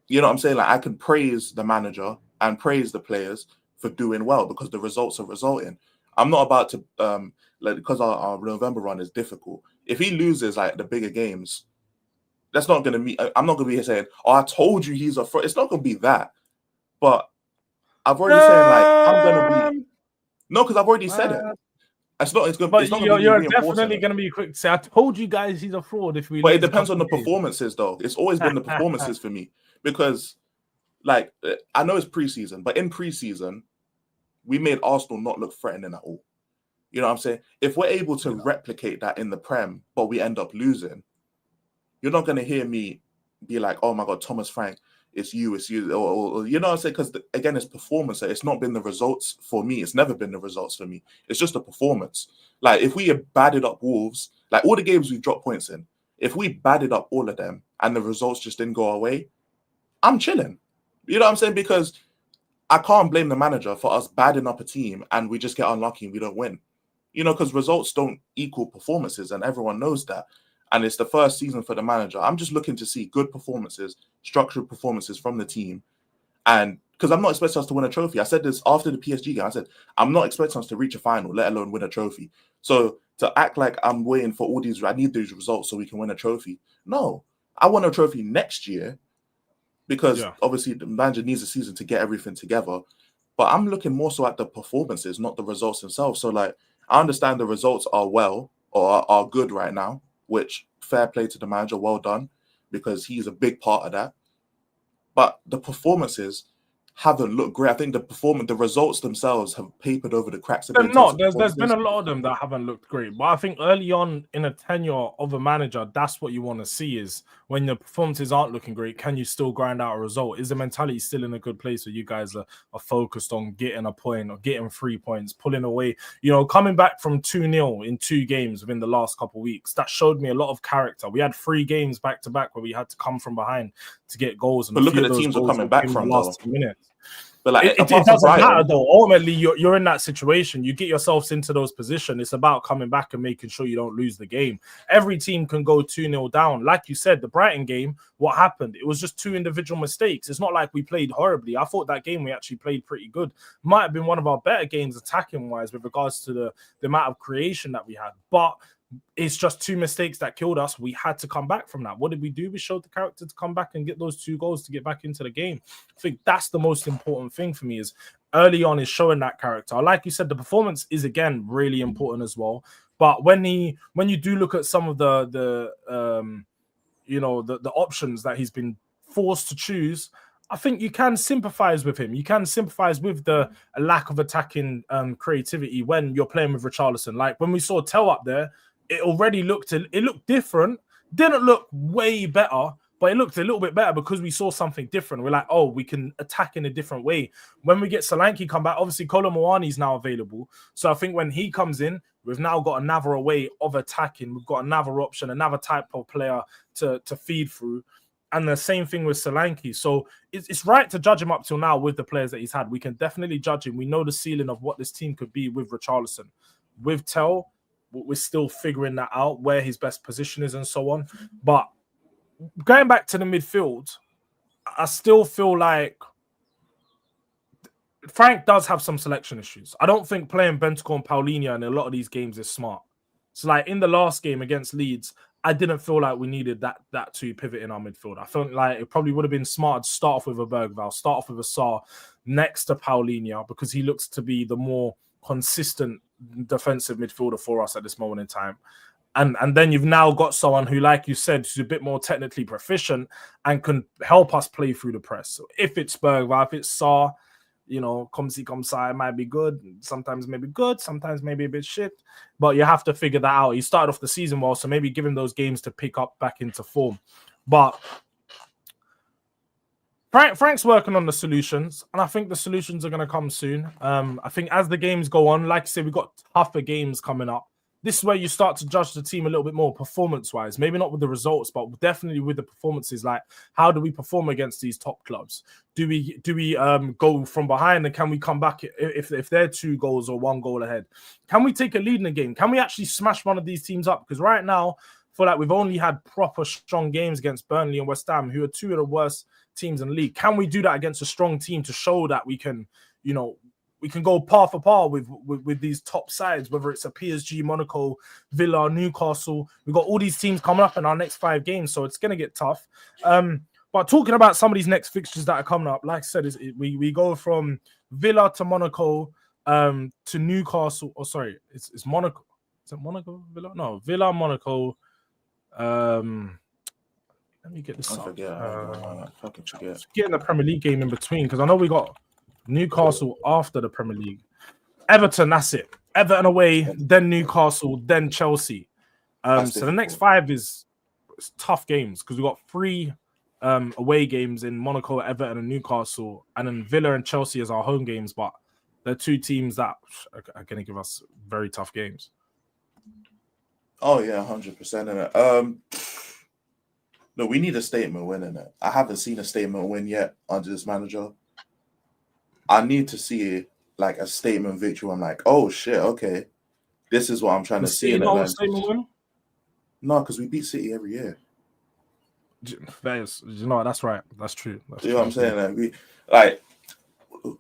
[SPEAKER 3] you know what I'm saying? Like I can praise the manager and praise the players for doing well because the results are resulting. I'm not about to because our November run is difficult. If he loses like the bigger games, that's not going to be. I'm not going to be here saying, "Oh, I told you he's a fraud." It's not going to be that. But I've already said like I'm going to be because I've already said it. It's not. It's going.
[SPEAKER 2] But
[SPEAKER 3] it's not
[SPEAKER 2] you're definitely going to be quick to say, "I told you guys he's a fraud." If we,
[SPEAKER 3] but it depends on the performances, though. It's always been the performances for me because, like, I know it's preseason, but in preseason, we made Arsenal not look threatening at all. You know what I'm saying? If we're able to replicate that in the Prem, but we end up losing, you're not going to hear me be like, "Oh my God, Thomas Frank, it's you," or you know what I'm saying? Because again, it's performance. It's not been the results for me. It's never been the results for me. It's just a performance. Like if we had batted up Wolves, like all the games we've dropped points in, if we batted up all of them and the results just didn't go our way, I'm chilling. You know what I'm saying? Because I can't blame the manager for us badding up a team and we just get unlucky and we don't win. You know, because results don't equal performances and everyone knows that. And it's the first season for the manager. I'm just looking to see good performances, structured performances from the team. And because I'm not expecting us to win a trophy. I said this after the PSG game. I said, I'm not expecting us to reach a final, let alone win a trophy. So to act like I'm waiting for all these, I need these results so we can win a trophy. No, I want a trophy next year because obviously the manager needs a season to get everything together. But I'm looking more so at the performances, not the results themselves. So like, I understand the results are good right now, which fair play to the manager, well done, because he's a big part of that. but the performances haven't looked great. I think the results themselves have papered over the cracks.
[SPEAKER 2] They're not. There's been a lot of them that haven't looked great, but I think early on in a tenure of a manager, that's what you want to see is when the performances aren't looking great, can you still grind out a result? Is the mentality still in a good place where you guys are focused on getting a point or getting 3 points, pulling away? You know, coming back from 2-0 in 2 games within the last couple of weeks, that showed me a lot of character. We had 3 games back to back where we had to come from behind to get goals. And
[SPEAKER 3] but look at the teams we're coming back from,
[SPEAKER 2] the last 2 minutes.
[SPEAKER 3] But like,
[SPEAKER 2] it doesn't matter though. Ultimately, you're in that situation. You get yourselves into those positions. It's about coming back and making sure you don't lose the game. Every team can go 2-0 down. Like you said, the Brighton game, what happened? It was just 2 individual mistakes. It's not like we played horribly. I thought that game we actually played pretty good. Might have been one of our better games attacking-wise with regards to the amount of creation that we had. But it's just 2 mistakes that killed us. We had to come back from that. What did we do? We showed the character to come back and get those 2 goals to get back into the game. I think that's the most important thing for me is early on is showing that character. Like you said, the performance is, again, really important as well. But when you do look at some of the options that he's been forced to choose, I think you can sympathize with him. You can sympathize with the lack of attacking creativity when you're playing with Richarlison. Like when we saw Tell up there, it already looked different. Didn't look way better, but it looked a little bit better because we saw something different. We're like, oh, we can attack in a different way. When we get Solanke come back, obviously Kolo Muani is now available. So I think when he comes in, we've now got another way of attacking. We've got another option, another type of player to feed through. And the same thing with Solanke. So it's right to judge him up till now with the players that he's had. We can definitely judge him. We know the ceiling of what this team could be with Richarlison. With Tell, we're still figuring that out, where his best position is and so on. But going back to the midfield, I still feel like Frank does have some selection issues. I don't think playing Bentancur and Paulinho in a lot of these games is smart. So like in the last game against Leeds, I didn't feel like we needed that to pivot in our midfield. I felt like it probably would have been smart to start off with a Bergvall, start off with a Sarr next to Paulinho, because he looks to be the more consistent defensive midfielder for us at this moment in time. And then you've now got someone who, like you said, who's a bit more technically proficient and can help us play through the press. So if it's Bergvall, if it's Sarr, you know, come it might be good. Sometimes maybe good, sometimes maybe a bit shit. But you have to figure that out. He started off the season well, so maybe give him those games to pick up back into form. But Frank's working on the solutions, and I think the solutions are going to come soon. I think as the games go on, like I said, we've got tougher games coming up. This is where you start to judge the team a little bit more performance-wise. Maybe not with the results, but definitely with the performances. Like, how do we perform against these top clubs? Do we go from behind, and can we come back if they're 2 goals or 1 goal ahead? Can we take a lead in the game? Can we actually smash one of these teams up? Because right now, I feel like we've only had proper strong games against Burnley and West Ham, who are 2 of the worst teams in the league. Can we do that against a strong team to show that we can, you know, we can go par for par with these top sides, whether it's a PSG, Monaco, Villa, Newcastle. We've got all these teams coming up in our next 5 games, so it's going to get tough. But talking about some of these next fixtures that are coming up, like I said, we go from Villa to Monaco to Newcastle. Oh, sorry, it's Monaco. Is it Monaco, Villa? No, Villa, Monaco. Let me get this up.
[SPEAKER 3] I fucking forget.
[SPEAKER 2] Getting the Premier League game in between, because I know we got Newcastle after the Premier League. Everton, that's it. Everton away, then Newcastle, then Chelsea. So the next 5 is tough games because we've got 3 away games in Monaco, Everton, and Newcastle, and then Villa and Chelsea as our home games. But they're 2 teams that are going to give us very tough games.
[SPEAKER 3] Oh yeah, 100%. No, we need a statement win in it. I haven't seen a statement win yet under this manager. I need to see like a statement victory. I'm like, oh shit, okay, this is what I'm trying to see. In it,
[SPEAKER 2] statement win?
[SPEAKER 3] No, because we beat City every year.
[SPEAKER 2] You know, that's right. That's true.
[SPEAKER 3] You know what I'm saying? Like,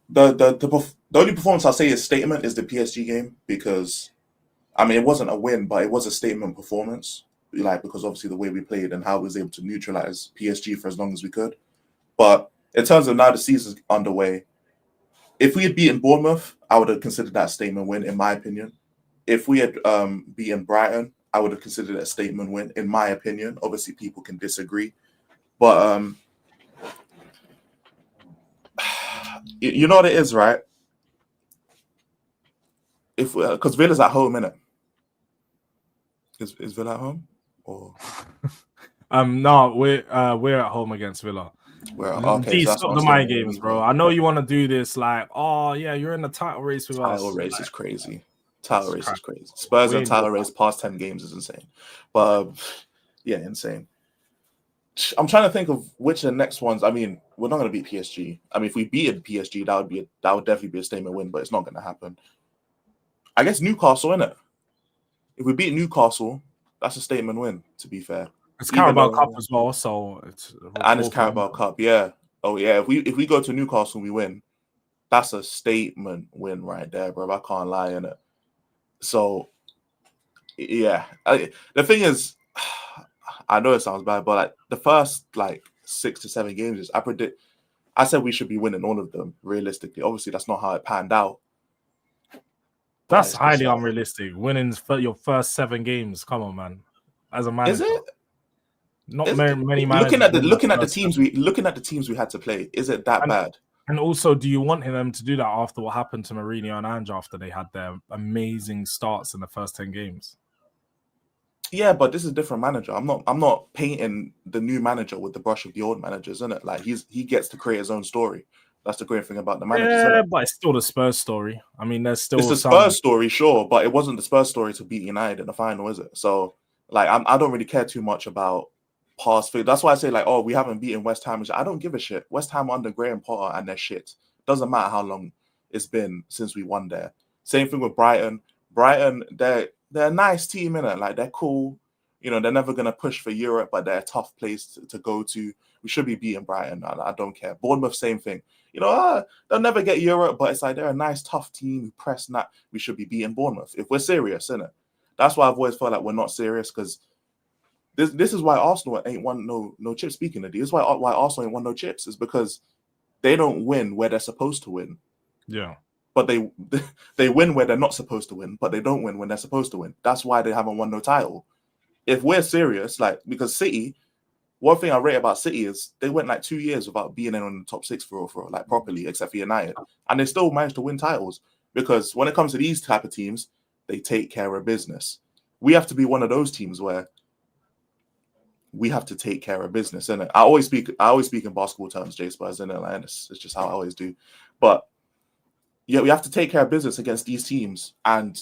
[SPEAKER 3] the only performance I'll say is statement is the PSG game, because I mean it wasn't a win, but it was a statement performance. Like, because obviously the way we played and how we was able to neutralize PSG for as long as we could. But in terms of now the season's underway, if we had beaten Bournemouth, I would have considered that a statement win, in my opinion. If we had beaten Brighton, I would have considered it a statement win, in my opinion. Obviously, people can disagree. But you know what it is, right? If because Villa's at home, innit? Is Villa at home or?
[SPEAKER 2] No, we're at home against Villa.
[SPEAKER 3] Well, okay,
[SPEAKER 2] Please
[SPEAKER 3] so that's
[SPEAKER 2] stop
[SPEAKER 3] what
[SPEAKER 2] the
[SPEAKER 3] I'm
[SPEAKER 2] mind
[SPEAKER 3] saying.
[SPEAKER 2] games, bro. I know you want to do this, like, oh yeah, you're in the title race with us.
[SPEAKER 3] Title race
[SPEAKER 2] Like,
[SPEAKER 3] is crazy. Title race
[SPEAKER 2] crap.
[SPEAKER 3] is crazy. Spurs and
[SPEAKER 2] We're
[SPEAKER 3] title race past 10 games is insane. But yeah, insane. I'm trying to think of which of the next ones. I mean, we're not going to beat PSG. I mean, if we beat PSG, that would definitely be a statement win, but it's not going to happen. I guess Newcastle, innit? If we beat Newcastle, that's a statement win, to be fair.
[SPEAKER 2] It's Carabao Cup as well, so it's
[SPEAKER 3] Carabao Cup, yeah. Oh yeah, if we go to Newcastle and we win, that's a statement win right there, bro. I can't lie in it. So yeah, the thing is, I know it sounds bad, but like the first 6 to 7 games, I said we should be winning all of them. Realistically, obviously that's not how it panned out.
[SPEAKER 2] That's highly unrealistic. Winning your first 7 games, come on, man. As a manager,
[SPEAKER 3] is it?
[SPEAKER 2] Not many managers.
[SPEAKER 3] Looking at the teams we had to play, is it that bad?
[SPEAKER 2] And also, do you want them to do that after what happened to Mourinho and Ange after they had their amazing starts in the first 10 games?
[SPEAKER 3] Yeah, but this is a different manager. I'm not painting the new manager with the brush of the old managers, isn't it? Like he gets to create his own story. That's the great thing about the managers.
[SPEAKER 2] Yeah, but it's still the Spurs story. I mean, there's still
[SPEAKER 3] it's the Spurs story, sure, but it wasn't the Spurs story to beat United in the final, is it? So, I don't really care too much about past figures. That's why I say we haven't beaten West Ham. I don't give a shit. West Ham under Graham Potter and their shit. Doesn't matter how long it's been since we won there. Same thing with Brighton. Brighton, they're a nice team, innit? They're cool. You know, they're never gonna push for Europe, but they're a tough place to go to. We should be beating Brighton. I don't care. Bournemouth, same thing. You know, they'll never get Europe, but it's they're a nice, tough team who press that. We should be beating Bournemouth if we're serious, innit? That's why I've always felt like we're not serious, because this is why Arsenal ain't won no chips. Speaking of this is why Arsenal ain't won no chips, is because they don't win where they're supposed to win.
[SPEAKER 2] Yeah.
[SPEAKER 3] But they win where they're not supposed to win, but they don't win when they're supposed to win. That's why they haven't won no title. If we're serious, because City, one thing I rate about City is they went 2 years without being in on the top 6 for properly, except for United, and they still managed to win titles. Because when it comes to these type of teams, they take care of business. We have to be one of those teams where we have to take care of business, innit? I always speak in basketball terms, J Spurs, innit? It's just how I always do. But yeah, we have to take care of business against these teams. And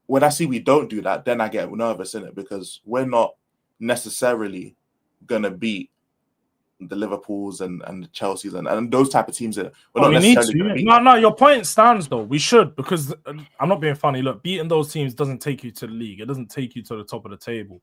[SPEAKER 3] when I see we don't do that, then I get nervous, innit? Because we're not necessarily gonna beat the Liverpools and the Chelseas and those type of teams that we're not necessarily gonna beat.
[SPEAKER 2] No, your point stands though. We should, because I'm not being funny. Look, beating those teams doesn't take you to the league. It doesn't take you to the top of the table.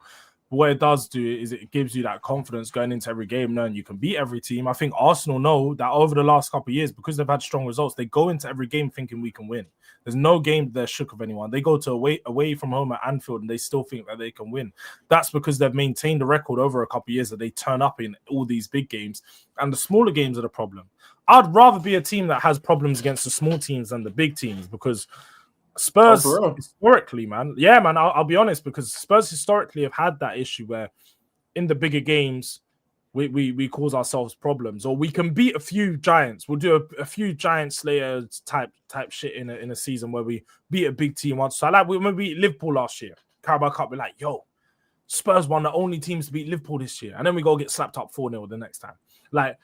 [SPEAKER 2] But what it does do is it gives you that confidence going into every game, knowing you can beat every team. I think Arsenal know that over the last couple of years, because they've had strong results, they go into every game thinking we can win. There's no game they're shook of anyone. They go to away from home at Anfield and they still think that they can win. That's because they've maintained a record over a couple of years that they turn up in all these big games, and the smaller games are the problem. I'd rather be a team that has problems against the small teams than the big teams, because Spurs historically, man. Yeah, man, I'll be honest, because Spurs historically have had that issue where in the bigger games, we cause ourselves problems, or we can beat a few giants. We'll do a few giant slayers type shit in a season where we beat a big team once. So when we beat Liverpool last year, Carabao Cup, we're like, yo, Spurs won the only teams to beat Liverpool this year, and then we go get slapped up 4-0 the next time.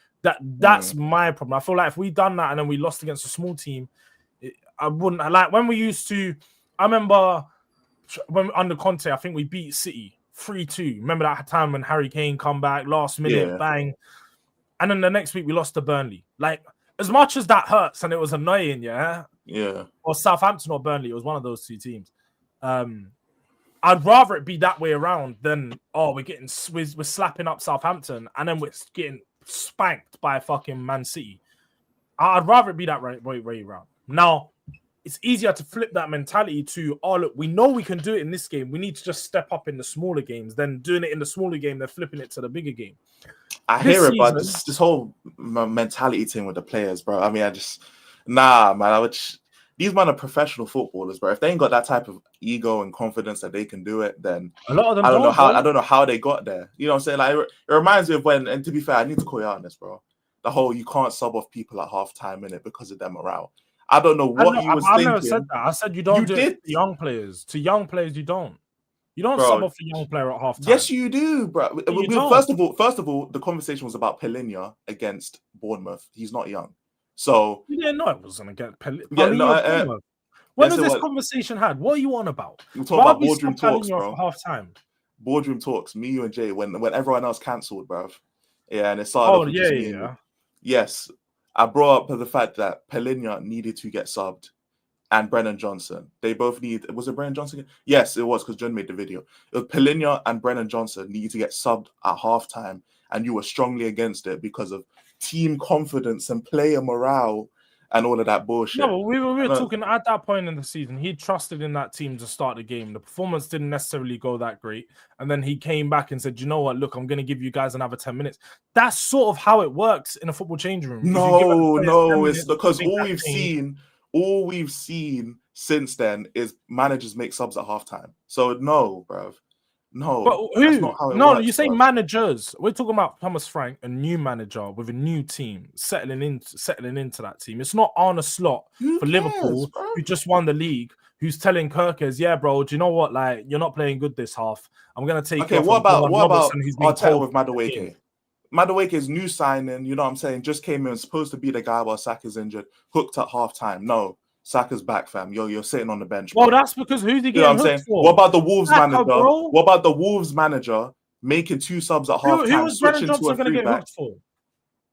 [SPEAKER 2] That's my problem. I feel like if we done that and then we lost against a small team, I wouldn't when we used to. I remember when under Conte, I think we beat City 3-2. Remember that time when Harry Kane come back last minute, bang, and then the next week we lost to Burnley. As much as that hurts and it was annoying, yeah. Or Southampton or Burnley, it was one of those two teams. I'd rather it be that way around than we're slapping up Southampton and then we're getting spanked by fucking Man City. I'd rather it be that way around. Now, it's easier to flip that mentality to, look, we know we can do it in this game. We need to just step up in the smaller games. Then doing it in the smaller game, they're flipping it to the bigger game.
[SPEAKER 3] I hear it, but this whole mentality thing with the players, bro. I mean, man. These men are professional footballers, bro. If they ain't got that type of ego and confidence that they can do it, then
[SPEAKER 2] a lot of them
[SPEAKER 3] I don't know how they got there. You know what I'm saying? It reminds me of when, and to be fair, I need to call you out on this, bro. The whole you can't sub off people at halftime in it because of their morale. I don't know
[SPEAKER 2] I
[SPEAKER 3] what
[SPEAKER 2] know,
[SPEAKER 3] you was
[SPEAKER 2] I've
[SPEAKER 3] thinking.
[SPEAKER 2] never said that. I said you don't
[SPEAKER 3] You
[SPEAKER 2] do
[SPEAKER 3] did.
[SPEAKER 2] it to young players. To young players, you don't. You don't
[SPEAKER 3] Bro,
[SPEAKER 2] sub off a young player at halftime.
[SPEAKER 3] Yes, you do, bro.
[SPEAKER 2] You
[SPEAKER 3] First of all, the conversation was about Pelinya against Bournemouth. He's not young, so
[SPEAKER 2] You didn't know it was going to get
[SPEAKER 3] yeah. No,
[SPEAKER 2] Bournemouth. When
[SPEAKER 3] yes,
[SPEAKER 2] was
[SPEAKER 3] it
[SPEAKER 2] this
[SPEAKER 3] was.
[SPEAKER 2] conversation had? What are you on about?
[SPEAKER 3] We talk
[SPEAKER 2] Why
[SPEAKER 3] about
[SPEAKER 2] would we
[SPEAKER 3] boardroom
[SPEAKER 2] stop
[SPEAKER 3] talks,
[SPEAKER 2] Palhinha
[SPEAKER 3] bro.
[SPEAKER 2] at halftime?
[SPEAKER 3] Boardroom talks. Me, you, and Jay. When everyone else cancelled, bro. Yeah, and it started off with just me and you. Yes, I brought up the fact that Pelinya needed to get subbed, and Brennan Johnson. They both need. Was it Brennan Johnson? Yes, it was because John made the video. It was Pelinya and Brennan Johnson needed to get subbed at halftime, and you were strongly against it because of team confidence and player morale and all of that bullshit.
[SPEAKER 2] No, we were talking at that point in the season. He trusted in that team to start the game. The performance didn't necessarily go that great. And then he came back and said, you know what, look, I'm going to give you guys another 10 minutes. That's sort of how it works in a football change room.
[SPEAKER 3] No, it's because all we've seen since then is managers make subs at halftime. So no, bruv. No,
[SPEAKER 2] but
[SPEAKER 3] that's not how it works,
[SPEAKER 2] you say
[SPEAKER 3] bruv.
[SPEAKER 2] managers. We're talking about Thomas Frank, a new manager with a new team, settling into that team. It's not Arne Slot for Liverpool, who just won the league, who's telling Kirkers, yeah, bro, do you know what? Like, you're not playing good this half. I'm gonna take.
[SPEAKER 3] Okay, what about Arteta with Madueke? Madueke's new signing, you know what I'm saying, just came in, supposed to be the guy while Saka's injured, hooked at halftime. No, Saka's back, fam. You're sitting on the bench. Bro.
[SPEAKER 2] Well, that's because who's he getting
[SPEAKER 3] what I'm saying?
[SPEAKER 2] For?
[SPEAKER 3] What about the Wolves manager?
[SPEAKER 2] Bro?
[SPEAKER 3] What about the Wolves manager making 2 subs at halftime?
[SPEAKER 2] Who was Brennan Johnson going to get hooked for?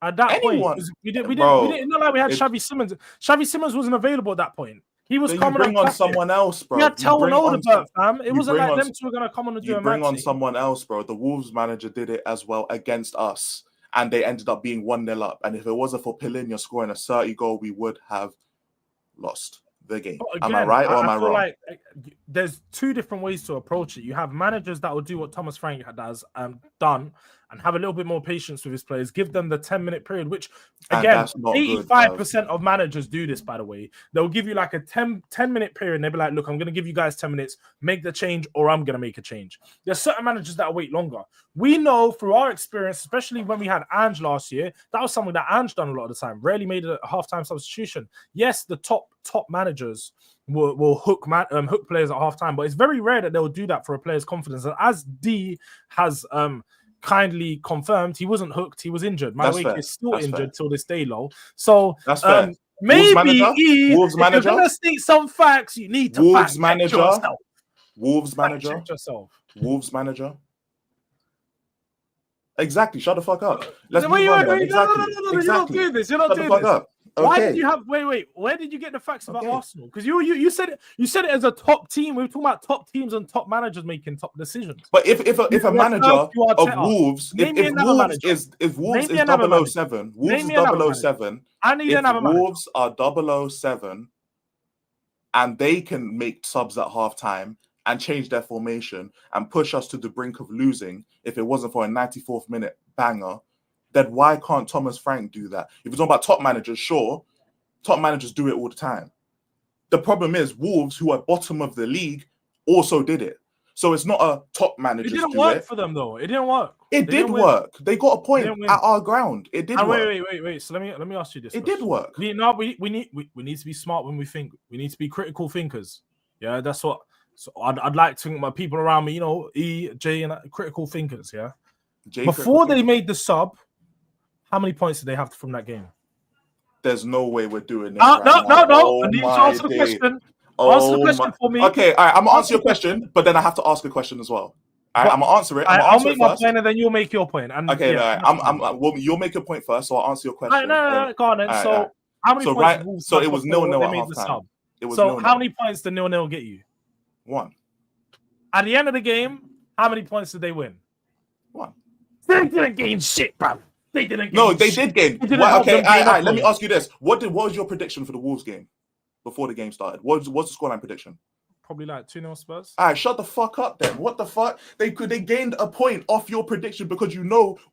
[SPEAKER 2] At that point, we didn't not like we had Xavi Simons. Xavi Simons wasn't available at that point. He was coming.
[SPEAKER 3] Bring on someone else, bro.
[SPEAKER 2] We had Telman Odobert, fam. It wasn't like them two were going to come on and do a match.
[SPEAKER 3] You bring on someone else, bro. The Wolves manager did it as well against us, and they ended up being 1-0 up. And if it wasn't for Pelinya scoring a 30 goal, we would have lost the game. Again, am I right or am I wrong?
[SPEAKER 2] Like there's 2 different ways to approach it. You have managers that will do what Thomas Frank has done and have a little bit more patience with his players, give them the 10-minute period, which again, 85% of managers do this, by the way. They'll give you like a 10-minute period and they'll be like, look, I'm going to give you guys 10 minutes, make the change, or I'm going to make a change. There's certain managers that wait longer. We know through our experience, especially when we had Ange last year, that was something that Ange done a lot of the time, rarely made a halftime substitution. Yes, the top managers will hook players at halftime, but it's very rare that they'll do that for a player's confidence. And as D has kindly confirmed, he wasn't hooked, he was injured. Madueke is still injured till this day, low. So that's fair. Maybe if you're gonna state some facts, you need to fact check yourself.
[SPEAKER 3] Wolves manager. Wolves manager. Exactly. Shut the fuck up. Let's move on.
[SPEAKER 2] No, you're not doing this. You're not doing this. Up. Okay. Why did you have? Wait. Where did you get the facts about Arsenal? Because you said it. You said it as a top team. We were talking about top teams and top managers making top decisions.
[SPEAKER 3] But if a manager of Wolves, if Wolves is 007, Wolves is 007.
[SPEAKER 2] I need another manager.
[SPEAKER 3] Wolves are 007, and they can make subs at halftime and change their formation and push us to the brink of losing. If it wasn't for a 94th minute banger, then why can't Thomas Frank do that? If it's talking about top managers, sure, top managers do it all the time. The problem is Wolves, who are bottom of the league, also did it. So it's not a top manager.
[SPEAKER 2] It didn't work for them though. It didn't work.
[SPEAKER 3] It did work. They got a point at our ground. It did work.
[SPEAKER 2] Wait. So let me ask you this.
[SPEAKER 3] It did work.
[SPEAKER 2] We need to be smart when we think. We need to be critical thinkers. Yeah, that's what. So I'd like to think my people around me, E, J, and critical thinkers. Yeah. Before they made the sub, how many points did they have from that game?
[SPEAKER 3] There's no way we're doing this.
[SPEAKER 2] No. I need you to answer the question. Answer the question for me.
[SPEAKER 3] Okay, all right. I'm gonna answer your question, but then I have to ask a question as well. All right, I'm gonna answer it.
[SPEAKER 2] I'll make my point, and then you'll make your point. And
[SPEAKER 3] okay, well, you'll make your point first, so I'll answer your question.
[SPEAKER 2] No, go on then. So how many points?
[SPEAKER 3] So it was 0-0 at halftime.
[SPEAKER 2] So how many points did 0-0 get you?
[SPEAKER 3] 1.
[SPEAKER 2] At the end of the game, how many points did they win?
[SPEAKER 3] 1.
[SPEAKER 2] They didn't gain shit, bro. They didn't gain
[SPEAKER 3] No, they did gain. Well, okay, all right, let me ask you this. What was your prediction for the Wolves game before the game started? What's the scoreline prediction?
[SPEAKER 2] Probably like 2-0 Spurs.
[SPEAKER 3] All right, shut the fuck up then. What the fuck? They gained a point off your prediction because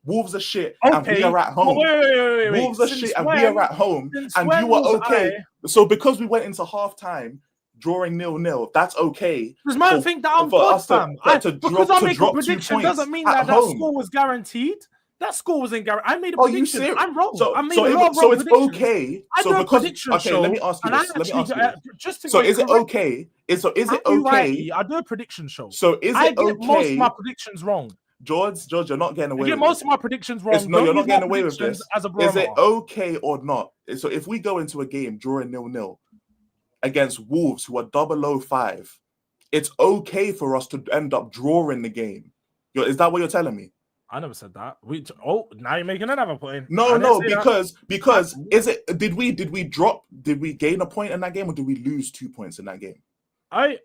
[SPEAKER 3] Wolves are shit and we are at home.
[SPEAKER 2] Wait.
[SPEAKER 3] Wolves are shit and we are at home and you were okay. So because we went into halftime drawing 0-0, that's okay.
[SPEAKER 2] Does man think that I'm good, fam? Because I make a prediction doesn't mean that score was guaranteed. That score was in Gary. I made a
[SPEAKER 3] Are you
[SPEAKER 2] prediction.
[SPEAKER 3] serious?
[SPEAKER 2] I'm wrong.
[SPEAKER 3] So,
[SPEAKER 2] I made
[SPEAKER 3] so,
[SPEAKER 2] a
[SPEAKER 3] if,
[SPEAKER 2] lot of
[SPEAKER 3] so
[SPEAKER 2] wrong
[SPEAKER 3] it's
[SPEAKER 2] predictions.
[SPEAKER 3] okay.
[SPEAKER 2] I
[SPEAKER 3] So
[SPEAKER 2] do a
[SPEAKER 3] because
[SPEAKER 2] prediction
[SPEAKER 3] okay,
[SPEAKER 2] show,
[SPEAKER 3] let me ask you
[SPEAKER 2] and I
[SPEAKER 3] this. Let me
[SPEAKER 2] actually
[SPEAKER 3] ask you this.
[SPEAKER 2] just to
[SPEAKER 3] So
[SPEAKER 2] go
[SPEAKER 3] is it
[SPEAKER 2] correct
[SPEAKER 3] okay? Is it
[SPEAKER 2] you
[SPEAKER 3] okay?
[SPEAKER 2] rightly, I do a prediction show.
[SPEAKER 3] So is
[SPEAKER 2] I
[SPEAKER 3] it
[SPEAKER 2] get most of my
[SPEAKER 3] okay?
[SPEAKER 2] predictions wrong.
[SPEAKER 3] Jords, you're not getting
[SPEAKER 2] I
[SPEAKER 3] away
[SPEAKER 2] get
[SPEAKER 3] with
[SPEAKER 2] most
[SPEAKER 3] this.
[SPEAKER 2] of my predictions
[SPEAKER 3] It's
[SPEAKER 2] wrong.
[SPEAKER 3] no,
[SPEAKER 2] Don't
[SPEAKER 3] you're
[SPEAKER 2] use
[SPEAKER 3] not
[SPEAKER 2] my
[SPEAKER 3] getting away with
[SPEAKER 2] predictions
[SPEAKER 3] this.
[SPEAKER 2] as a
[SPEAKER 3] Is it
[SPEAKER 2] barometer.
[SPEAKER 3] okay or not? So if we go into a game drawing 0-0 against Wolves, who are 005, it's okay for us to end up drawing the game. Is that what you're telling me?
[SPEAKER 2] I never said that. Now you're making another point.
[SPEAKER 3] No, because is it? Did we drop? Did we gain a point in that game, or did we lose 2 points in that game?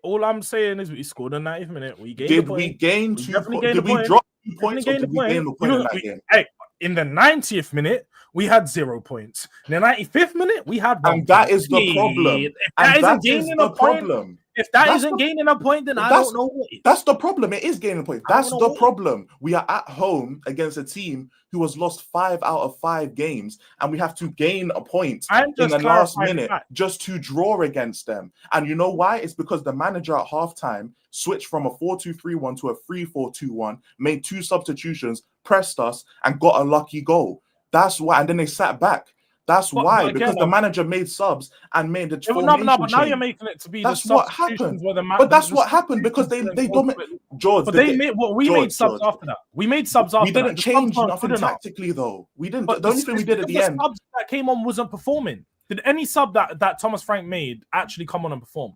[SPEAKER 2] All I'm saying is we scored in the 90th minute. We gained
[SPEAKER 3] Did
[SPEAKER 2] a point.
[SPEAKER 3] we gain
[SPEAKER 2] We
[SPEAKER 3] 2
[SPEAKER 2] definitely
[SPEAKER 3] points?
[SPEAKER 2] gained
[SPEAKER 3] Did
[SPEAKER 2] a
[SPEAKER 3] we
[SPEAKER 2] point.
[SPEAKER 3] drop 2
[SPEAKER 2] Definitely
[SPEAKER 3] points, or
[SPEAKER 2] gained a
[SPEAKER 3] did we
[SPEAKER 2] point.
[SPEAKER 3] gain a point in that game?
[SPEAKER 2] Hey, in the 90th minute, we had 0 points. In the 95th minute, we had 1
[SPEAKER 3] And that
[SPEAKER 2] point.
[SPEAKER 3] is the problem.
[SPEAKER 2] If
[SPEAKER 3] And
[SPEAKER 2] that isn't
[SPEAKER 3] that is
[SPEAKER 2] gaining
[SPEAKER 3] the
[SPEAKER 2] a point,
[SPEAKER 3] problem.
[SPEAKER 2] if that
[SPEAKER 3] That's
[SPEAKER 2] isn't
[SPEAKER 3] the-
[SPEAKER 2] gaining a point, then I
[SPEAKER 3] That's
[SPEAKER 2] don't know what is.
[SPEAKER 3] That's the problem. It is gaining a point.
[SPEAKER 2] I don't
[SPEAKER 3] That's
[SPEAKER 2] know
[SPEAKER 3] the
[SPEAKER 2] what
[SPEAKER 3] problem. We are at home against a team who has lost 5 out of 5 games, and we have to gain a point
[SPEAKER 2] I'm
[SPEAKER 3] in
[SPEAKER 2] just
[SPEAKER 3] the last
[SPEAKER 2] clarifying
[SPEAKER 3] minute
[SPEAKER 2] facts.
[SPEAKER 3] just to draw against them. And you know why? It's because the manager at halftime switched from a 4-2-3-1 to a 3-4-2-1, made 2 substitutions, pressed us, and got a lucky goal. That's why. And then they sat back. That's why, because the manager made subs and made the formation
[SPEAKER 2] but now you're
[SPEAKER 3] change.
[SPEAKER 2] making it to be
[SPEAKER 3] That's
[SPEAKER 2] the
[SPEAKER 3] what
[SPEAKER 2] substitutions
[SPEAKER 3] happened.
[SPEAKER 2] where
[SPEAKER 3] But that's what happened because they dominate. George,
[SPEAKER 2] But we made subs after that. We made subs after that.
[SPEAKER 3] We didn't change nothing tactically though. We didn't.
[SPEAKER 2] But
[SPEAKER 3] the only thing we did at the end.
[SPEAKER 2] Subs that came on wasn't performing. Did any sub that Thomas Frank made actually come on and perform?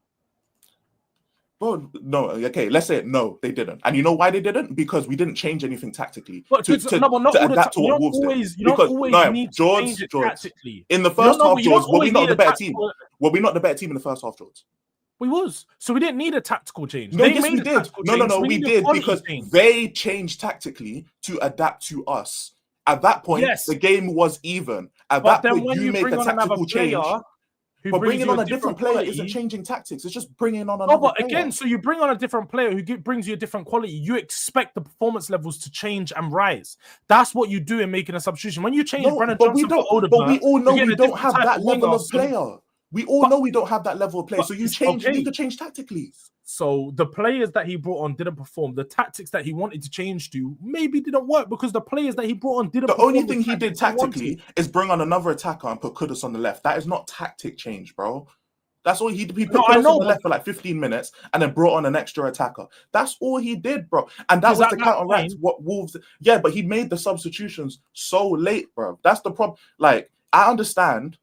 [SPEAKER 3] Bro, no. Okay, let's say it. No, they didn't. And you know why they didn't? Because we didn't change anything tactically
[SPEAKER 2] But
[SPEAKER 3] to
[SPEAKER 2] not all the
[SPEAKER 3] adapt to
[SPEAKER 2] time.
[SPEAKER 3] what Wolves did.
[SPEAKER 2] You don't always need to change it tactically.
[SPEAKER 3] In the first half, George, were we not the better team? Were we not the better team in the first half, George?
[SPEAKER 2] We was. So we didn't need a tactical change.
[SPEAKER 3] No, yes, we did. No, we did because they changed tactically to adapt to us. At that point, the game was even. At that point, you make a tactical change. But bringing on a different player isn't changing tactics. It's just bringing on another player.
[SPEAKER 2] Again, so you bring on a different player who brings you a different quality. You expect the performance levels to change and rise. That's what you do in making a substitution. When you change Brennan Johnson for Odobert,
[SPEAKER 3] but we all know we don't have that level of player. We all know we don't have that level of play. So you need to change tactically.
[SPEAKER 2] So the players that he brought on didn't perform. The tactics that he wanted to change to maybe didn't work because the players that he brought on didn't perform.
[SPEAKER 3] The only thing he did tactically is bring on another attacker and put Kudus on the left. That is not tactic change, bro. That's all he did. He put Kudus on the left for like 15 minutes and then brought on an extra attacker. That's all he did, bro. And that was to counteract what Wolves... Yeah, but he made the substitutions so late, bro. That's the problem. Like, I understand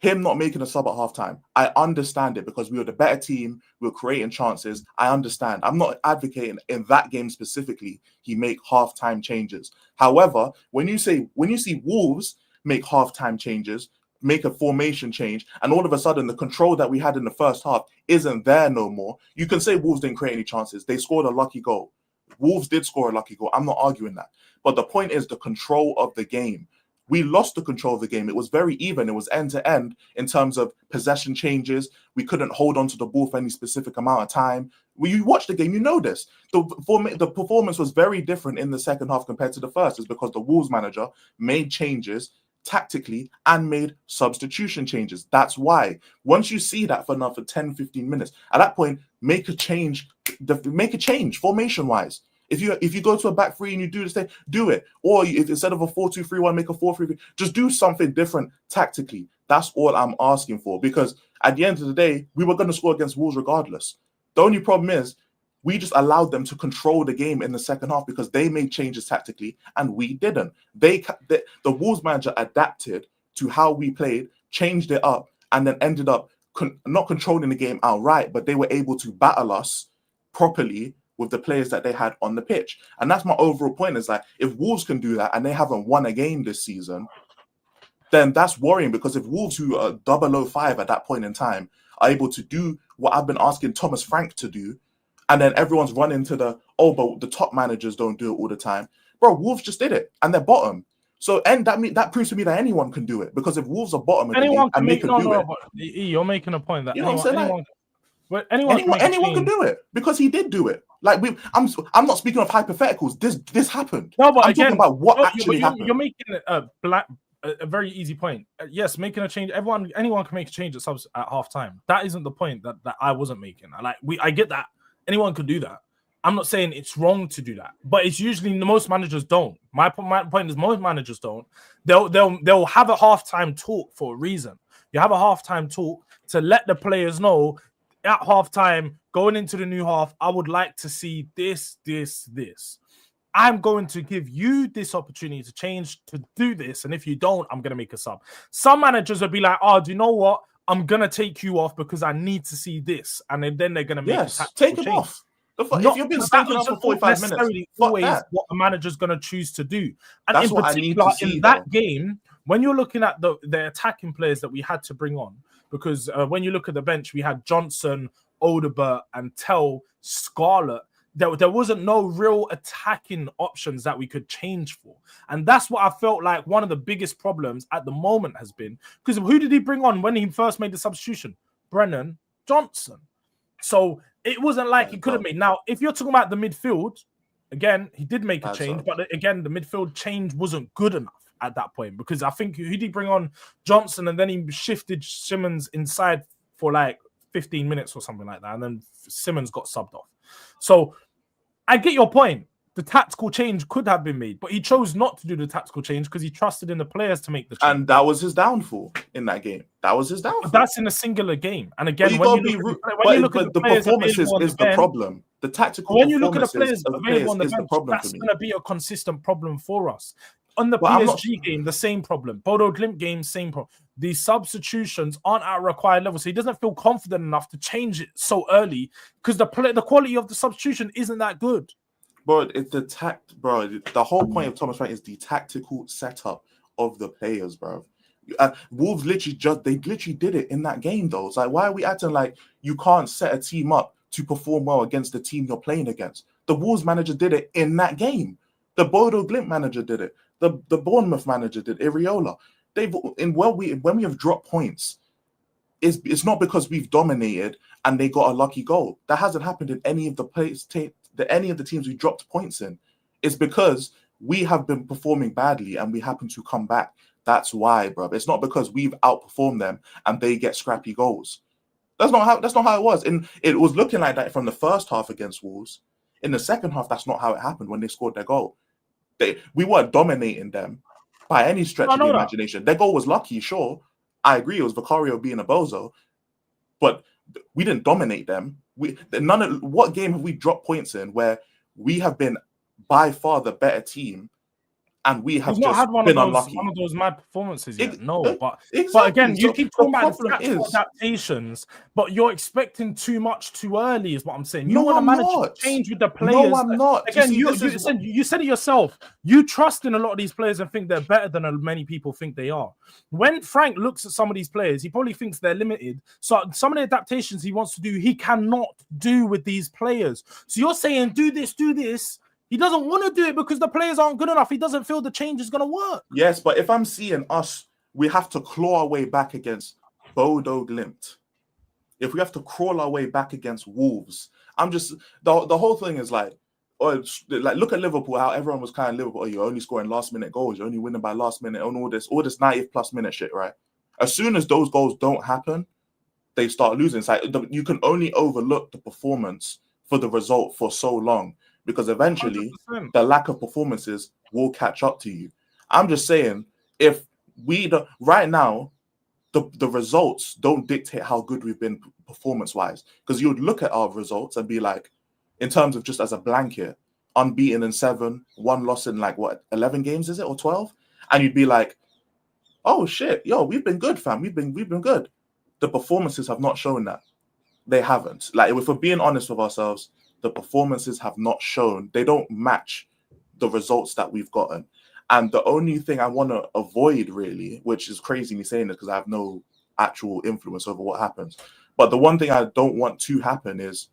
[SPEAKER 3] him not making a sub at halftime. I understand it because we were the better team. We were creating chances. I understand. I'm not advocating in that game specifically he make halftime changes. However, when you see Wolves make halftime changes, make a formation change, and all of a sudden the control that we had in the first half isn't there no more, you can say Wolves didn't create any chances. They scored a lucky goal. Wolves did score a lucky goal. I'm not arguing that. But the point is the control of the game. We lost the control of the game. It was very even. It was end-to-end in terms of possession changes. We couldn't hold on to the ball for any specific amount of time. When you watch the game, you know this. The performance was very different in the second half compared to the first. It's because the Wolves manager made changes tactically and made substitution changes. That's why. Once you see that for 10, 15 minutes, at that point, make a change formation-wise. If you go to a back three and you do this thing, do it. Or if instead of a 4-2-3-1, make a 4-3-3. Just do something different tactically. That's all I'm asking for. Because at the end of the day, we were going to score against Wolves regardless. The only problem is we just allowed them to control the game in the second half because they made changes tactically and we didn't. The Wolves manager adapted to how we played, changed it up, and then ended up not controlling the game outright, but they were able to battle us properly with the players that they had on the pitch. And that's my overall point, is like, if Wolves can do that and they haven't won a game this season, then that's worrying, because if Wolves, who are 005 at that point in time, are able to do what I've been asking Thomas Frank to do, and then everyone's running to but the top managers don't do it all the time. Bro, Wolves just did it and they're bottom. So that proves to me that anyone can do it, because if Wolves are bottom of the league and they can do it.
[SPEAKER 2] You're making a point that
[SPEAKER 3] anyone can do it, because he did do it. Like I'm not speaking of hypotheticals. This happened.
[SPEAKER 2] No, but
[SPEAKER 3] I'm talking about what actually happened.
[SPEAKER 2] You're making a very easy point. Yes, making a change. Anyone can make a change at halftime. That isn't the point that I wasn't making. I get that anyone could do that. I'm not saying it's wrong to do that, but it's usually most managers don't. My point is most managers don't. They'll have a halftime talk for a reason. You have a halftime talk to let the players know at halftime going into the new half, I would like to see this. I'm going to give you this opportunity to change to do this, and if you don't, I'm going to make a sub. Some managers would be like, "Oh, do you know what? I'm going to take you off because I need to see this," and then they're going to make a tactical
[SPEAKER 3] take him
[SPEAKER 2] change.
[SPEAKER 3] off. If you've been stinking up for 45 minutes,
[SPEAKER 2] always what a manager's going to choose to do. And
[SPEAKER 3] that's
[SPEAKER 2] in
[SPEAKER 3] what
[SPEAKER 2] particular,
[SPEAKER 3] I need to see,
[SPEAKER 2] in that game, when you're looking at the attacking players that we had to bring on, because when you look at the bench, we had Johnson, Odobert, and Tell, Scarlett. There wasn't no real attacking options that we could change for. And that's what I felt like one of the biggest problems at the moment has been. Because who did he bring on when he first made the substitution? Brennan Johnson. So it wasn't like he could have made. Now, if you're talking about the midfield, again, he did make a change. But again, the midfield change wasn't good enough at that point. Because I think who did he bring on? Johnson, and then he shifted Simmons inside for like 15 minutes or something like that. And then Simmons got subbed off. So I get your point. The tactical change could have been made, but he chose not to do the tactical change because he trusted in the players to make the change.
[SPEAKER 3] And that was his downfall in that game. That was his downfall.
[SPEAKER 2] But that's in a singular game. And again,
[SPEAKER 3] when you look at the performances is the problem. The tactical
[SPEAKER 2] when you look at the players available on the bench,
[SPEAKER 3] problem
[SPEAKER 2] that's going to be a consistent problem for us. On the PSG game, the same problem. Bodo Glimt game, same problem. These substitutions aren't at a required level, so he doesn't feel confident enough to change it so early because the quality of the substitution isn't that good.
[SPEAKER 3] Bro, the whole point of Thomas Frank is the tactical setup of the players, bro. Wolves literally did it in that game, though. It's like, why are we acting like you can't set a team up to perform well against the team you're playing against? The Wolves manager did it in that game. The Bodo Glimt manager did it. The Bournemouth manager did Iriola. When we have dropped points, it's not because we've dominated and they got a lucky goal. That hasn't happened in any of the teams we dropped points in. It's because we have been performing badly and we happen to come back. That's why, bro. It's not because we've outperformed them and they get scrappy goals. That's not how it was. And it was looking like that from the first half against Wolves. In the second half, that's not how it happened when they scored their goal. We weren't dominating them by any stretch of the imagination. Their goal was lucky, sure. I agree, it was Vicario being a bozo, but we didn't dominate them. What game have we dropped points in where we have been by far the better team and we have just been unlucky?
[SPEAKER 2] One of those mad performances yet. But again, you keep talking about the adaptations, but you're expecting too much too early is what I'm saying. You want to manage to change with the players.
[SPEAKER 3] No, I'm not.
[SPEAKER 2] Again, you said it yourself. You trust in a lot of these players and think they're better than many people think they are. When Frank looks at some of these players, he probably thinks they're limited. So some of the adaptations he wants to do, he cannot do with these players. So you're saying, do this. He doesn't want to do it because the players aren't good enough. He doesn't feel the change is going to work.
[SPEAKER 3] Yes, but if I'm seeing we have to claw our way back against Bodo Glimt. If we have to crawl our way back against Wolves, I'm just the whole thing is like look at Liverpool. How everyone was kind of Liverpool. Oh, you're only scoring last minute goals. You're only winning by last minute and all this 90+ minute shit, right? As soon as those goals don't happen, they start losing. It's like you can only overlook the performance for the result for so long. Because eventually 100%. The lack of performances will catch up to you. I'm just saying, if right now, the results don't dictate how good we've been performance-wise. Because you would look at our results and be like, in terms of just as a blanket, unbeaten in 7, 1 loss in 11 games, is it, or 12? And you'd be like, oh shit, we've been good, fam. We've been good. The performances have not shown that. They haven't. Like, if we're being honest with ourselves, the performances have not shown. They don't match the results that we've gotten. And the only thing I want to avoid, really, which is crazy me saying this because I have no actual influence over what happens, but the one thing I don't want to happen is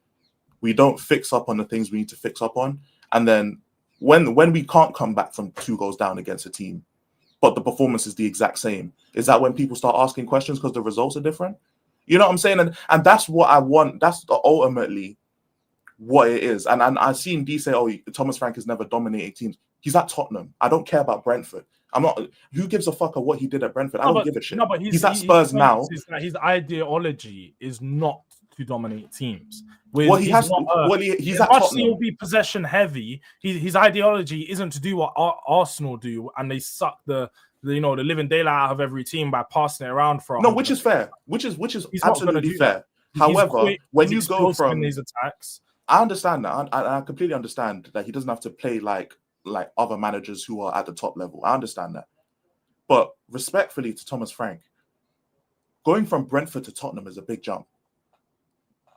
[SPEAKER 3] we don't fix up on the things we need to fix up on. And then when we can't come back from 2 goals down against a team, but the performance is the exact same, is that when people start asking questions because the results are different? You know what I'm saying? And that's what I want. That's ultimately what it is. And I've seen D say, oh, Thomas Frank has never dominated teams. He's at Tottenham. I don't care about Brentford. I'm not. Who gives a fuck of what he did at Brentford? I don't give a shit.
[SPEAKER 2] No, but
[SPEAKER 3] he's at Spurs now.
[SPEAKER 2] His ideology is not to dominate teams.
[SPEAKER 3] Well, he has. He's at
[SPEAKER 2] Arsenal will
[SPEAKER 3] Tottenham.
[SPEAKER 2] be possession heavy. His ideology isn't to do what Arsenal do, and they suck the living daylight out of every team by passing it around for.
[SPEAKER 3] No, which is fair. Which is
[SPEAKER 2] He's not
[SPEAKER 3] absolutely
[SPEAKER 2] do
[SPEAKER 3] fair.
[SPEAKER 2] that.
[SPEAKER 3] However,
[SPEAKER 2] quick,
[SPEAKER 3] when you go from
[SPEAKER 2] these attacks,
[SPEAKER 3] I understand that. I completely understand that he doesn't have to play like other managers who are at the top level. I understand that. But respectfully to Thomas Frank, going from Brentford to Tottenham is a big jump.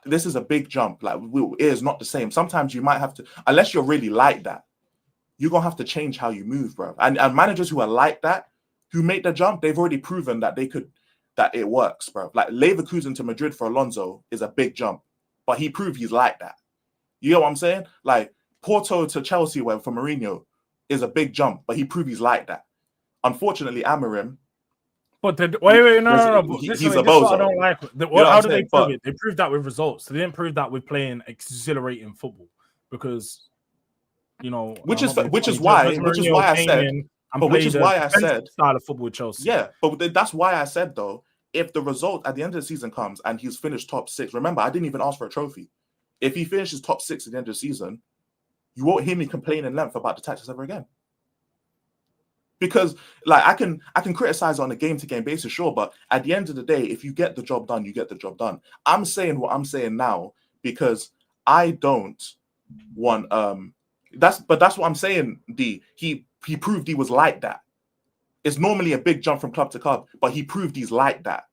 [SPEAKER 3] This is a big jump. Like, it is not the same. Sometimes you might have to, unless you're really like that, you're going to have to change how you move, bro. And managers who are like that, who make the jump, they've already proven that that it works, bro. Like Leverkusen to Madrid for Alonso is a big jump, but he proved he's like that. You know what I'm saying? Like Porto to Chelsea for Mourinho is a big jump, but he proved he's like that. Unfortunately, Amorim.
[SPEAKER 2] But no.
[SPEAKER 3] He's a bozo.
[SPEAKER 2] What I don't like. How do they prove it? They proved that with results. They didn't prove that with playing exhilarating football, because which is why
[SPEAKER 3] I said
[SPEAKER 2] style of football with Chelsea.
[SPEAKER 3] Yeah, but that's why I said though, if the result at the end of the season comes and he's finished top 6, remember I didn't even ask for a trophy. If he finishes top 6 at the end of the season, you won't hear me complain in length about the tactics ever again. Because like I can criticize on a game-to-game basis, sure, but at the end of the day, if you get the job done, you get the job done. I'm saying what I'm saying now because I don't want that's what I'm saying. He proved he was like that. It's normally a big jump from club to club, but he proved he's like that.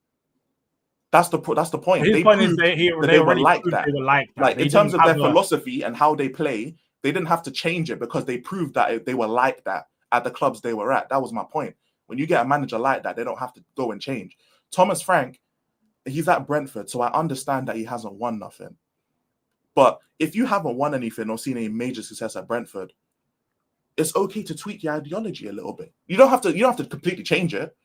[SPEAKER 3] That's the point.
[SPEAKER 2] His point is they were like that.
[SPEAKER 3] They were like that. Like in terms of their philosophy and how they play, they didn't have to change it because they proved that they were like that at the clubs they were at. That was my point. When you get a manager like that, they don't have to go and change. Thomas Frank, he's at Brentford, so I understand that he hasn't won nothing. But if you haven't won anything or seen any major success at Brentford, it's okay to tweak your ideology a little bit. You don't have to completely change it,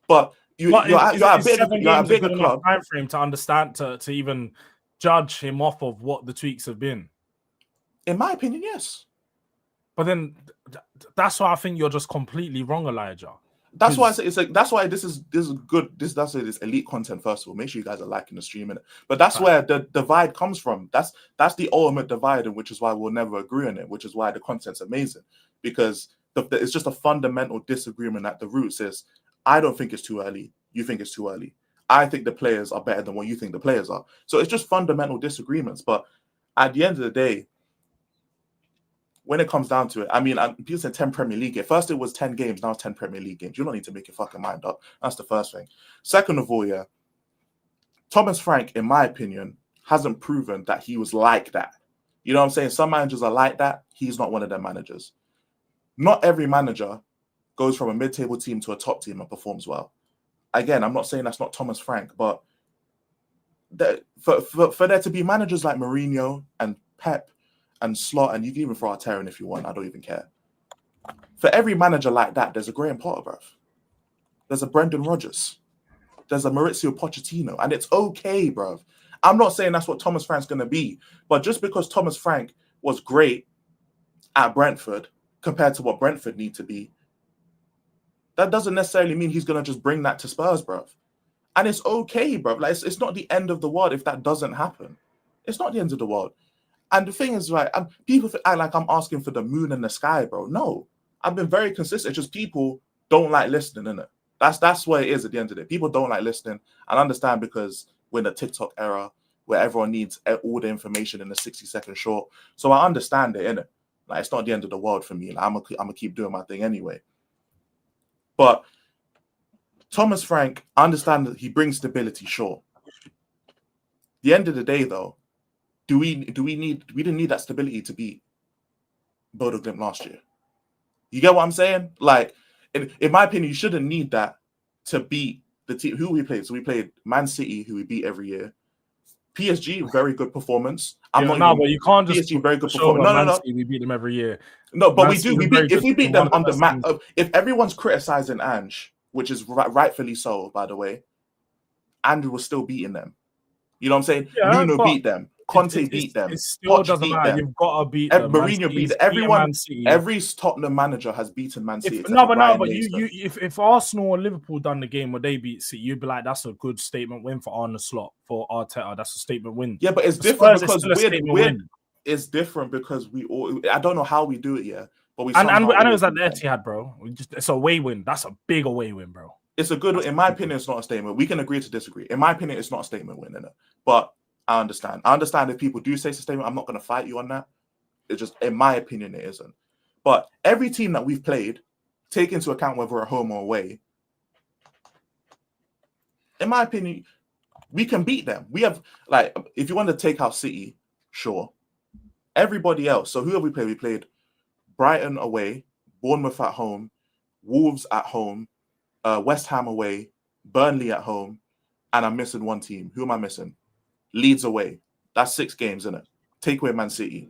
[SPEAKER 3] but you're a bigger club.
[SPEAKER 2] Time frame to understand to even judge him off of what the tweaks have been.
[SPEAKER 3] In my opinion, yes.
[SPEAKER 2] But then that's why I think you're just completely wrong, Elijah.
[SPEAKER 3] That's why that's why this is good. This elite content. First of all, make sure you guys are liking the stream, but that's where the divide comes from. That's the ultimate divide, and which is why we'll never agree on it. Which is why the content's amazing, because it's just a fundamental disagreement at the roots. Is I don't think it's too early. You think it's too early. I think the players are better than what you think the players are. So it's just fundamental disagreements. But at the end of the day, when it comes down to it, I mean, people said 10 Premier League games. First, it was 10 games. Now it's 10 Premier League games. You don't need to make your fucking mind up. That's the first thing. Second of all, yeah, Thomas Frank, in my opinion, hasn't proven that he was like that. You know what I'm saying? Some managers are like that. He's not one of them managers. Not every manager goes from a mid-table team to a top team and performs well. Again, I'm not saying that's not Thomas Frank, but for there to be managers like Mourinho and Pep and Slot, and you can even throw Arteta in if you want, I don't even care. For every manager like that, there's a Graham Potter, bruv. There's a Brendan Rodgers. There's a Maurizio Pochettino, and it's okay, bruv. I'm not saying that's what Thomas Frank's going to be, but just because Thomas Frank was great at Brentford compared to what Brentford need to be, that doesn't necessarily mean he's going to just bring that to Spurs, bruv. And it's okay, bruv. Like, it's not the end of the world if that doesn't happen. It's not the end of the world. And the thing is, right, people act like I'm asking for the moon and the sky, bro. No, I've been very consistent. It's just people don't like listening, innit? That's what it is at the end of it. People don't like listening. And I understand because we're in the TikTok era where everyone needs all the information in a 60-second short. So I understand it, innit? Like, it's not the end of the world for me. Like, I'm gonna keep doing my thing anyway. But Thomas Frank, I understand that he brings stability, sure. At the end of the day, though, we didn't need that stability to beat Bodo Glimt last year. You get what I'm saying? Like, in my opinion, you shouldn't need that to beat the team. Who we played? So we played Man City, who we beat every year. PSG, very good performance.
[SPEAKER 2] But you can't just
[SPEAKER 3] PSG, very good performance. No.
[SPEAKER 2] We beat them every year.
[SPEAKER 3] No, but we do. If we beat them under Matt, if everyone's criticizing Ange, which is rightfully so, by the way, Andrew was still beating them. You know what I'm saying?
[SPEAKER 2] Yeah,
[SPEAKER 3] Nuno beat them. Conte beat them.
[SPEAKER 2] It still
[SPEAKER 3] Poch
[SPEAKER 2] doesn't
[SPEAKER 3] beat
[SPEAKER 2] matter.
[SPEAKER 3] them.
[SPEAKER 2] You've got to beat them.
[SPEAKER 3] Mourinho beat them. Everyone. Every Tottenham manager has beaten Man City.
[SPEAKER 2] If Arsenal or Liverpool done the game where they beat City, you'd be like, that's a good statement win for Arne Slot, for Arteta. That's a statement win.
[SPEAKER 3] Yeah, but it's different because it's different because we all. I don't know how we do it yet, but we.
[SPEAKER 2] And I know it was at the Etihad, bro. It's a away win. That's a big away win, bro.
[SPEAKER 3] It's a good. In my opinion, it's not a statement. We can agree to disagree. In my opinion, it's not a statement win, innit? But I understand. I understand if people do say it's a statement. I'm not going to fight you on that. It's just, in my opinion, it isn't. But every team that we've played, take into account whether we're home or away, in my opinion, we can beat them. We have, like, if you want to take out City, sure. Everybody else. So who have we played? We played Brighton away, Bournemouth at home, Wolves at home, West Ham away, Burnley at home, and I'm missing one team. Who am I missing? Leeds away. That's 6 games, isn't it? Take away Man City.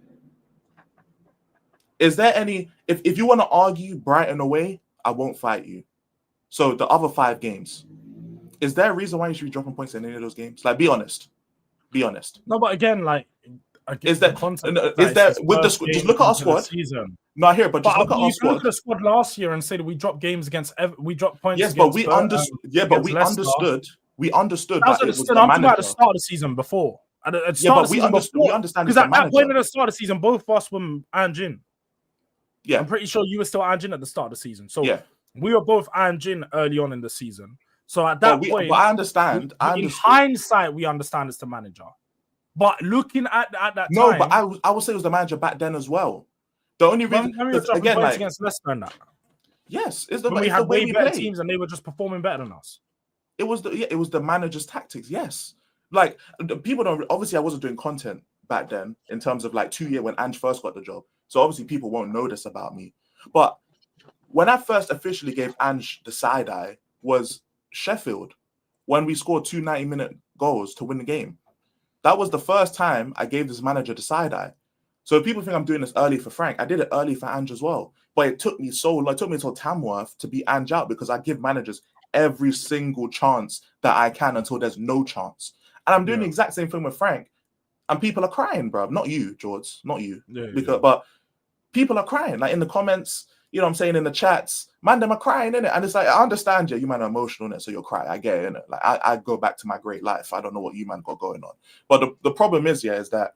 [SPEAKER 3] Is there any... If you want to argue Brighton away, I won't fight you. So the other 5 games, is there a reason why you should be dropping points in any of those games? Like, be honest. Be honest.
[SPEAKER 2] No, but again, like...
[SPEAKER 3] Is there with the just look at our squad? No, I hear it, but just look at our squad.
[SPEAKER 2] Look at the squad last year and say that we dropped games against we dropped points.
[SPEAKER 3] Yes, but we understood. We understood that it was the manager.
[SPEAKER 2] I'm talking about the start of the season before.
[SPEAKER 3] We understand
[SPEAKER 2] because at that point at the start of the season, both of us were Anjin.
[SPEAKER 3] Yeah,
[SPEAKER 2] I'm pretty sure you were still Anjin at the start of the season. So
[SPEAKER 3] yeah,
[SPEAKER 2] we were both Anjin early on in the season. So at that point,
[SPEAKER 3] but I understand.
[SPEAKER 2] In hindsight, we understand it's the manager. But looking at that time,
[SPEAKER 3] no, but I would say it was the manager back then as well. The only reason,
[SPEAKER 2] again, like against Leicester and that.
[SPEAKER 3] Yes,
[SPEAKER 2] we had way better teams and they were just performing better than us.
[SPEAKER 3] It was the manager's tactics. Yes, like people don't. Obviously, I wasn't doing content back then in terms of like 2 years when Ange first got the job. So obviously, people won't know this about me. But when I first officially gave Ange the side eye was Sheffield, when we scored 2 90-minute goals to win the game. That was the first time I gave this manager the side eye. So if people think I'm doing this early for Frank, I did it early for Ange as well. But it took me so long. It took me until Tamworth to be Ange out because I give managers every single chance that I can until there's no chance. And I'm doing the exact same thing with Frank. And people are crying, bro. Not you, Jords. Not you. But people are crying. Like in the comments, you know what I'm saying, in the chats, man, them are crying, innit? And it's like, I understand you man are emotional, innit? So you'll cry. I get it, innit? Like, I go back to my great life. I don't know what you man got going on. But the problem is that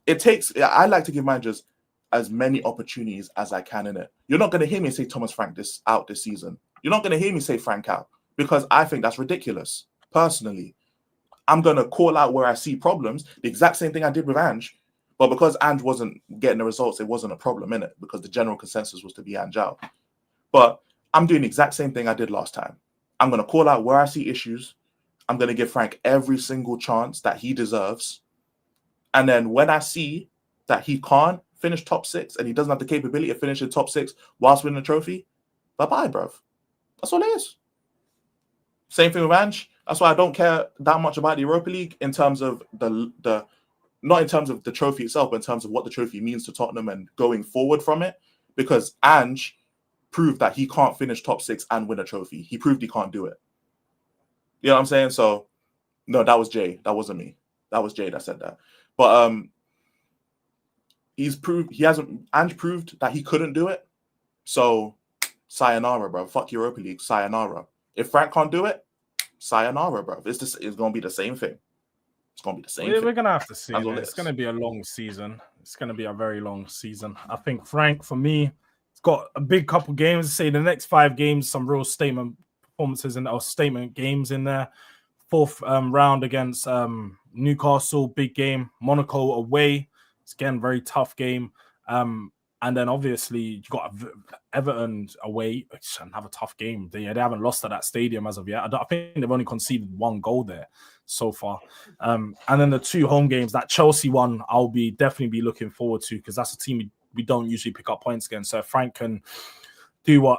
[SPEAKER 3] it takes, I like to give managers as many opportunities as I can, innit? You're not going to hear me say Thomas Frank this season. You're not going to hear me say Frank out because I think that's ridiculous, personally. I'm going to call out where I see problems, the exact same thing I did with Ange. But because Ange wasn't getting the results, it wasn't a problem, innit? Because the general consensus was to be Ange out. But I'm doing the exact same thing I did last time. I'm going to call out where I see issues. I'm going to give Frank every single chance that he deserves. And then when I see that he can't finish top 6 and he doesn't have the capability of finishing top 6 whilst winning a trophy, bye-bye, bruv. That's all it is. Same thing with Ange. That's why I don't care that much about the Europa League in terms of not in terms of the trophy itself, but in terms of what the trophy means to Tottenham and going forward from it. Because Ange proved that he can't finish top 6 and win a trophy. He proved he can't do it. You know what I'm saying? So, no, that was Jay. That wasn't me. That was Jay that said that. But Ange proved that he couldn't do it. So, sayonara, bro. Fuck Europa League, sayonara. If Frank can't do it, sayonara, bro. It's going to be the same thing. It's going to be the same thing.
[SPEAKER 2] We're going to have to see. It's going to be a long season. It's going to be a very long season. I think Frank, for me, it's got a big couple games. Say the next 5 games, some real statement performances or statement games in there. 4th round against Newcastle, big game. Monaco away. It's again very tough game. And then obviously you got Everton away. It's another tough game. They haven't lost at that stadium as of yet. I think they've only conceded 1 goal there so far. And then the 2 home games, that Chelsea one, I'll definitely be looking forward to because that's a team we don't usually pick up points against. So if Frank can do what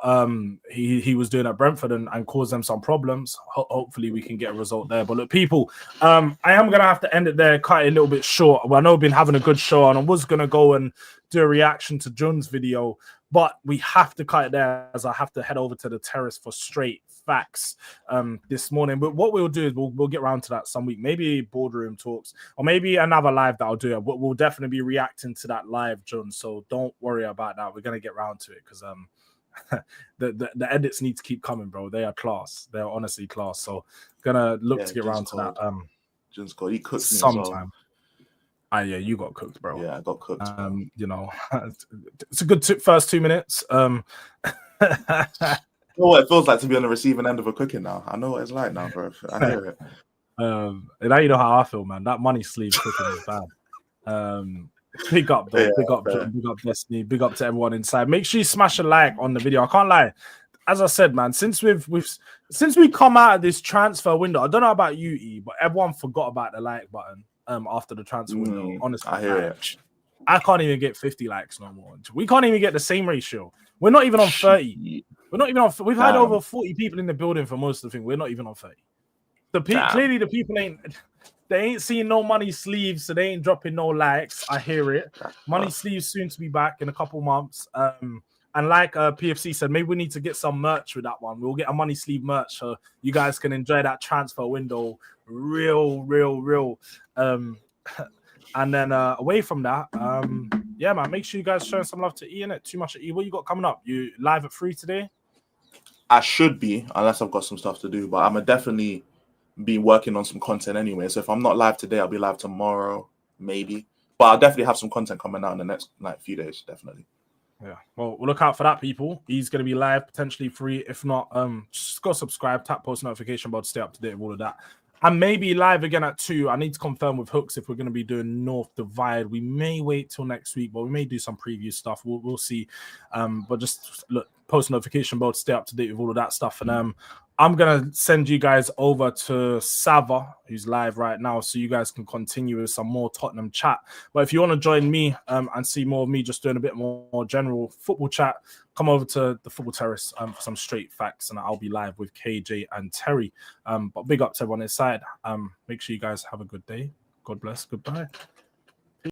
[SPEAKER 2] he was doing at Brentford and cause them some problems. Hopefully we can get a result there. But look, people, I am gonna have to end it there, cut it a little bit short. Well, I know we've been having a good show, and I was gonna go and do a reaction to John's video, but we have to cut it there as I have to head over to the terrace for straight facts this morning. But what we'll do is we'll get around to that some week, maybe boardroom talks, or maybe another live that I'll do. We'll definitely be reacting to that live, John. So don't worry about that. We're gonna get around to it because the edits need to keep coming, bro. They are class. They are honestly class. So gonna look to get around to that.
[SPEAKER 3] John's cold. He cooked me
[SPEAKER 2] sometime. Yeah, you got cooked, bro.
[SPEAKER 3] Yeah, I got cooked.
[SPEAKER 2] You know, it's a good first 2 minutes.
[SPEAKER 3] You know what it feels like to be on the receiving end of a cooking now. I know what it's like now, bro. I hear it.
[SPEAKER 2] And now you know how I feel, man. That money sleeve cooking is bad. Big up, though. Big up, John. Big up, Destiny. Big up to everyone inside. Make sure you smash a like on the video. I can't lie. As I said, man, since we come out of this transfer window, I don't know about you, E, but everyone forgot about the like button after the transfer window. Honestly,
[SPEAKER 3] I hear it.
[SPEAKER 2] I can't even get 50 likes no more. We can't even get the same ratio. We're not even on 30. We're not even on. We've had over 40 people in the building for most of the thing. We're not even on 30. Clearly the people ain't seeing no money sleeves, so they ain't dropping no likes. I hear it. Money sleeves soon to be back in a couple months. And like PFC said, maybe we need to get some merch with that one. We'll get a money sleeve merch so you guys can enjoy that transfer window real. And then away from that, yeah, man, make sure you guys show some love to E, innit? Too much at E. What you got coming up? You live at 3 today?
[SPEAKER 3] I should be, unless I've got some stuff to do, but I'm definitely be working on some content anyway. So if I'm not live today, I'll be live tomorrow, maybe. But I'll definitely have some content coming out in the next few days, definitely.
[SPEAKER 2] Yeah, well, we'll look out for that, people. He's going to be live, potentially free. If not, just go subscribe, tap post notification bell to stay up to date with all of that. And maybe live again at 2. I need to confirm with Hooks if we're going to be doing North Divide. We may wait till next week, but we may do some preview stuff. We'll see. But just look, post notification bell to stay up to date with all of that stuff. And I'm going to send you guys over to Sava, who's live right now, so you guys can continue with some more Tottenham chat. But if you want to join me and see more of me just doing a bit more general football chat, come over to the Football Terrace for some straight facts, and I'll be live with KJ and Terry. But big up to everyone inside. Make sure you guys have a good day. God bless. Goodbye.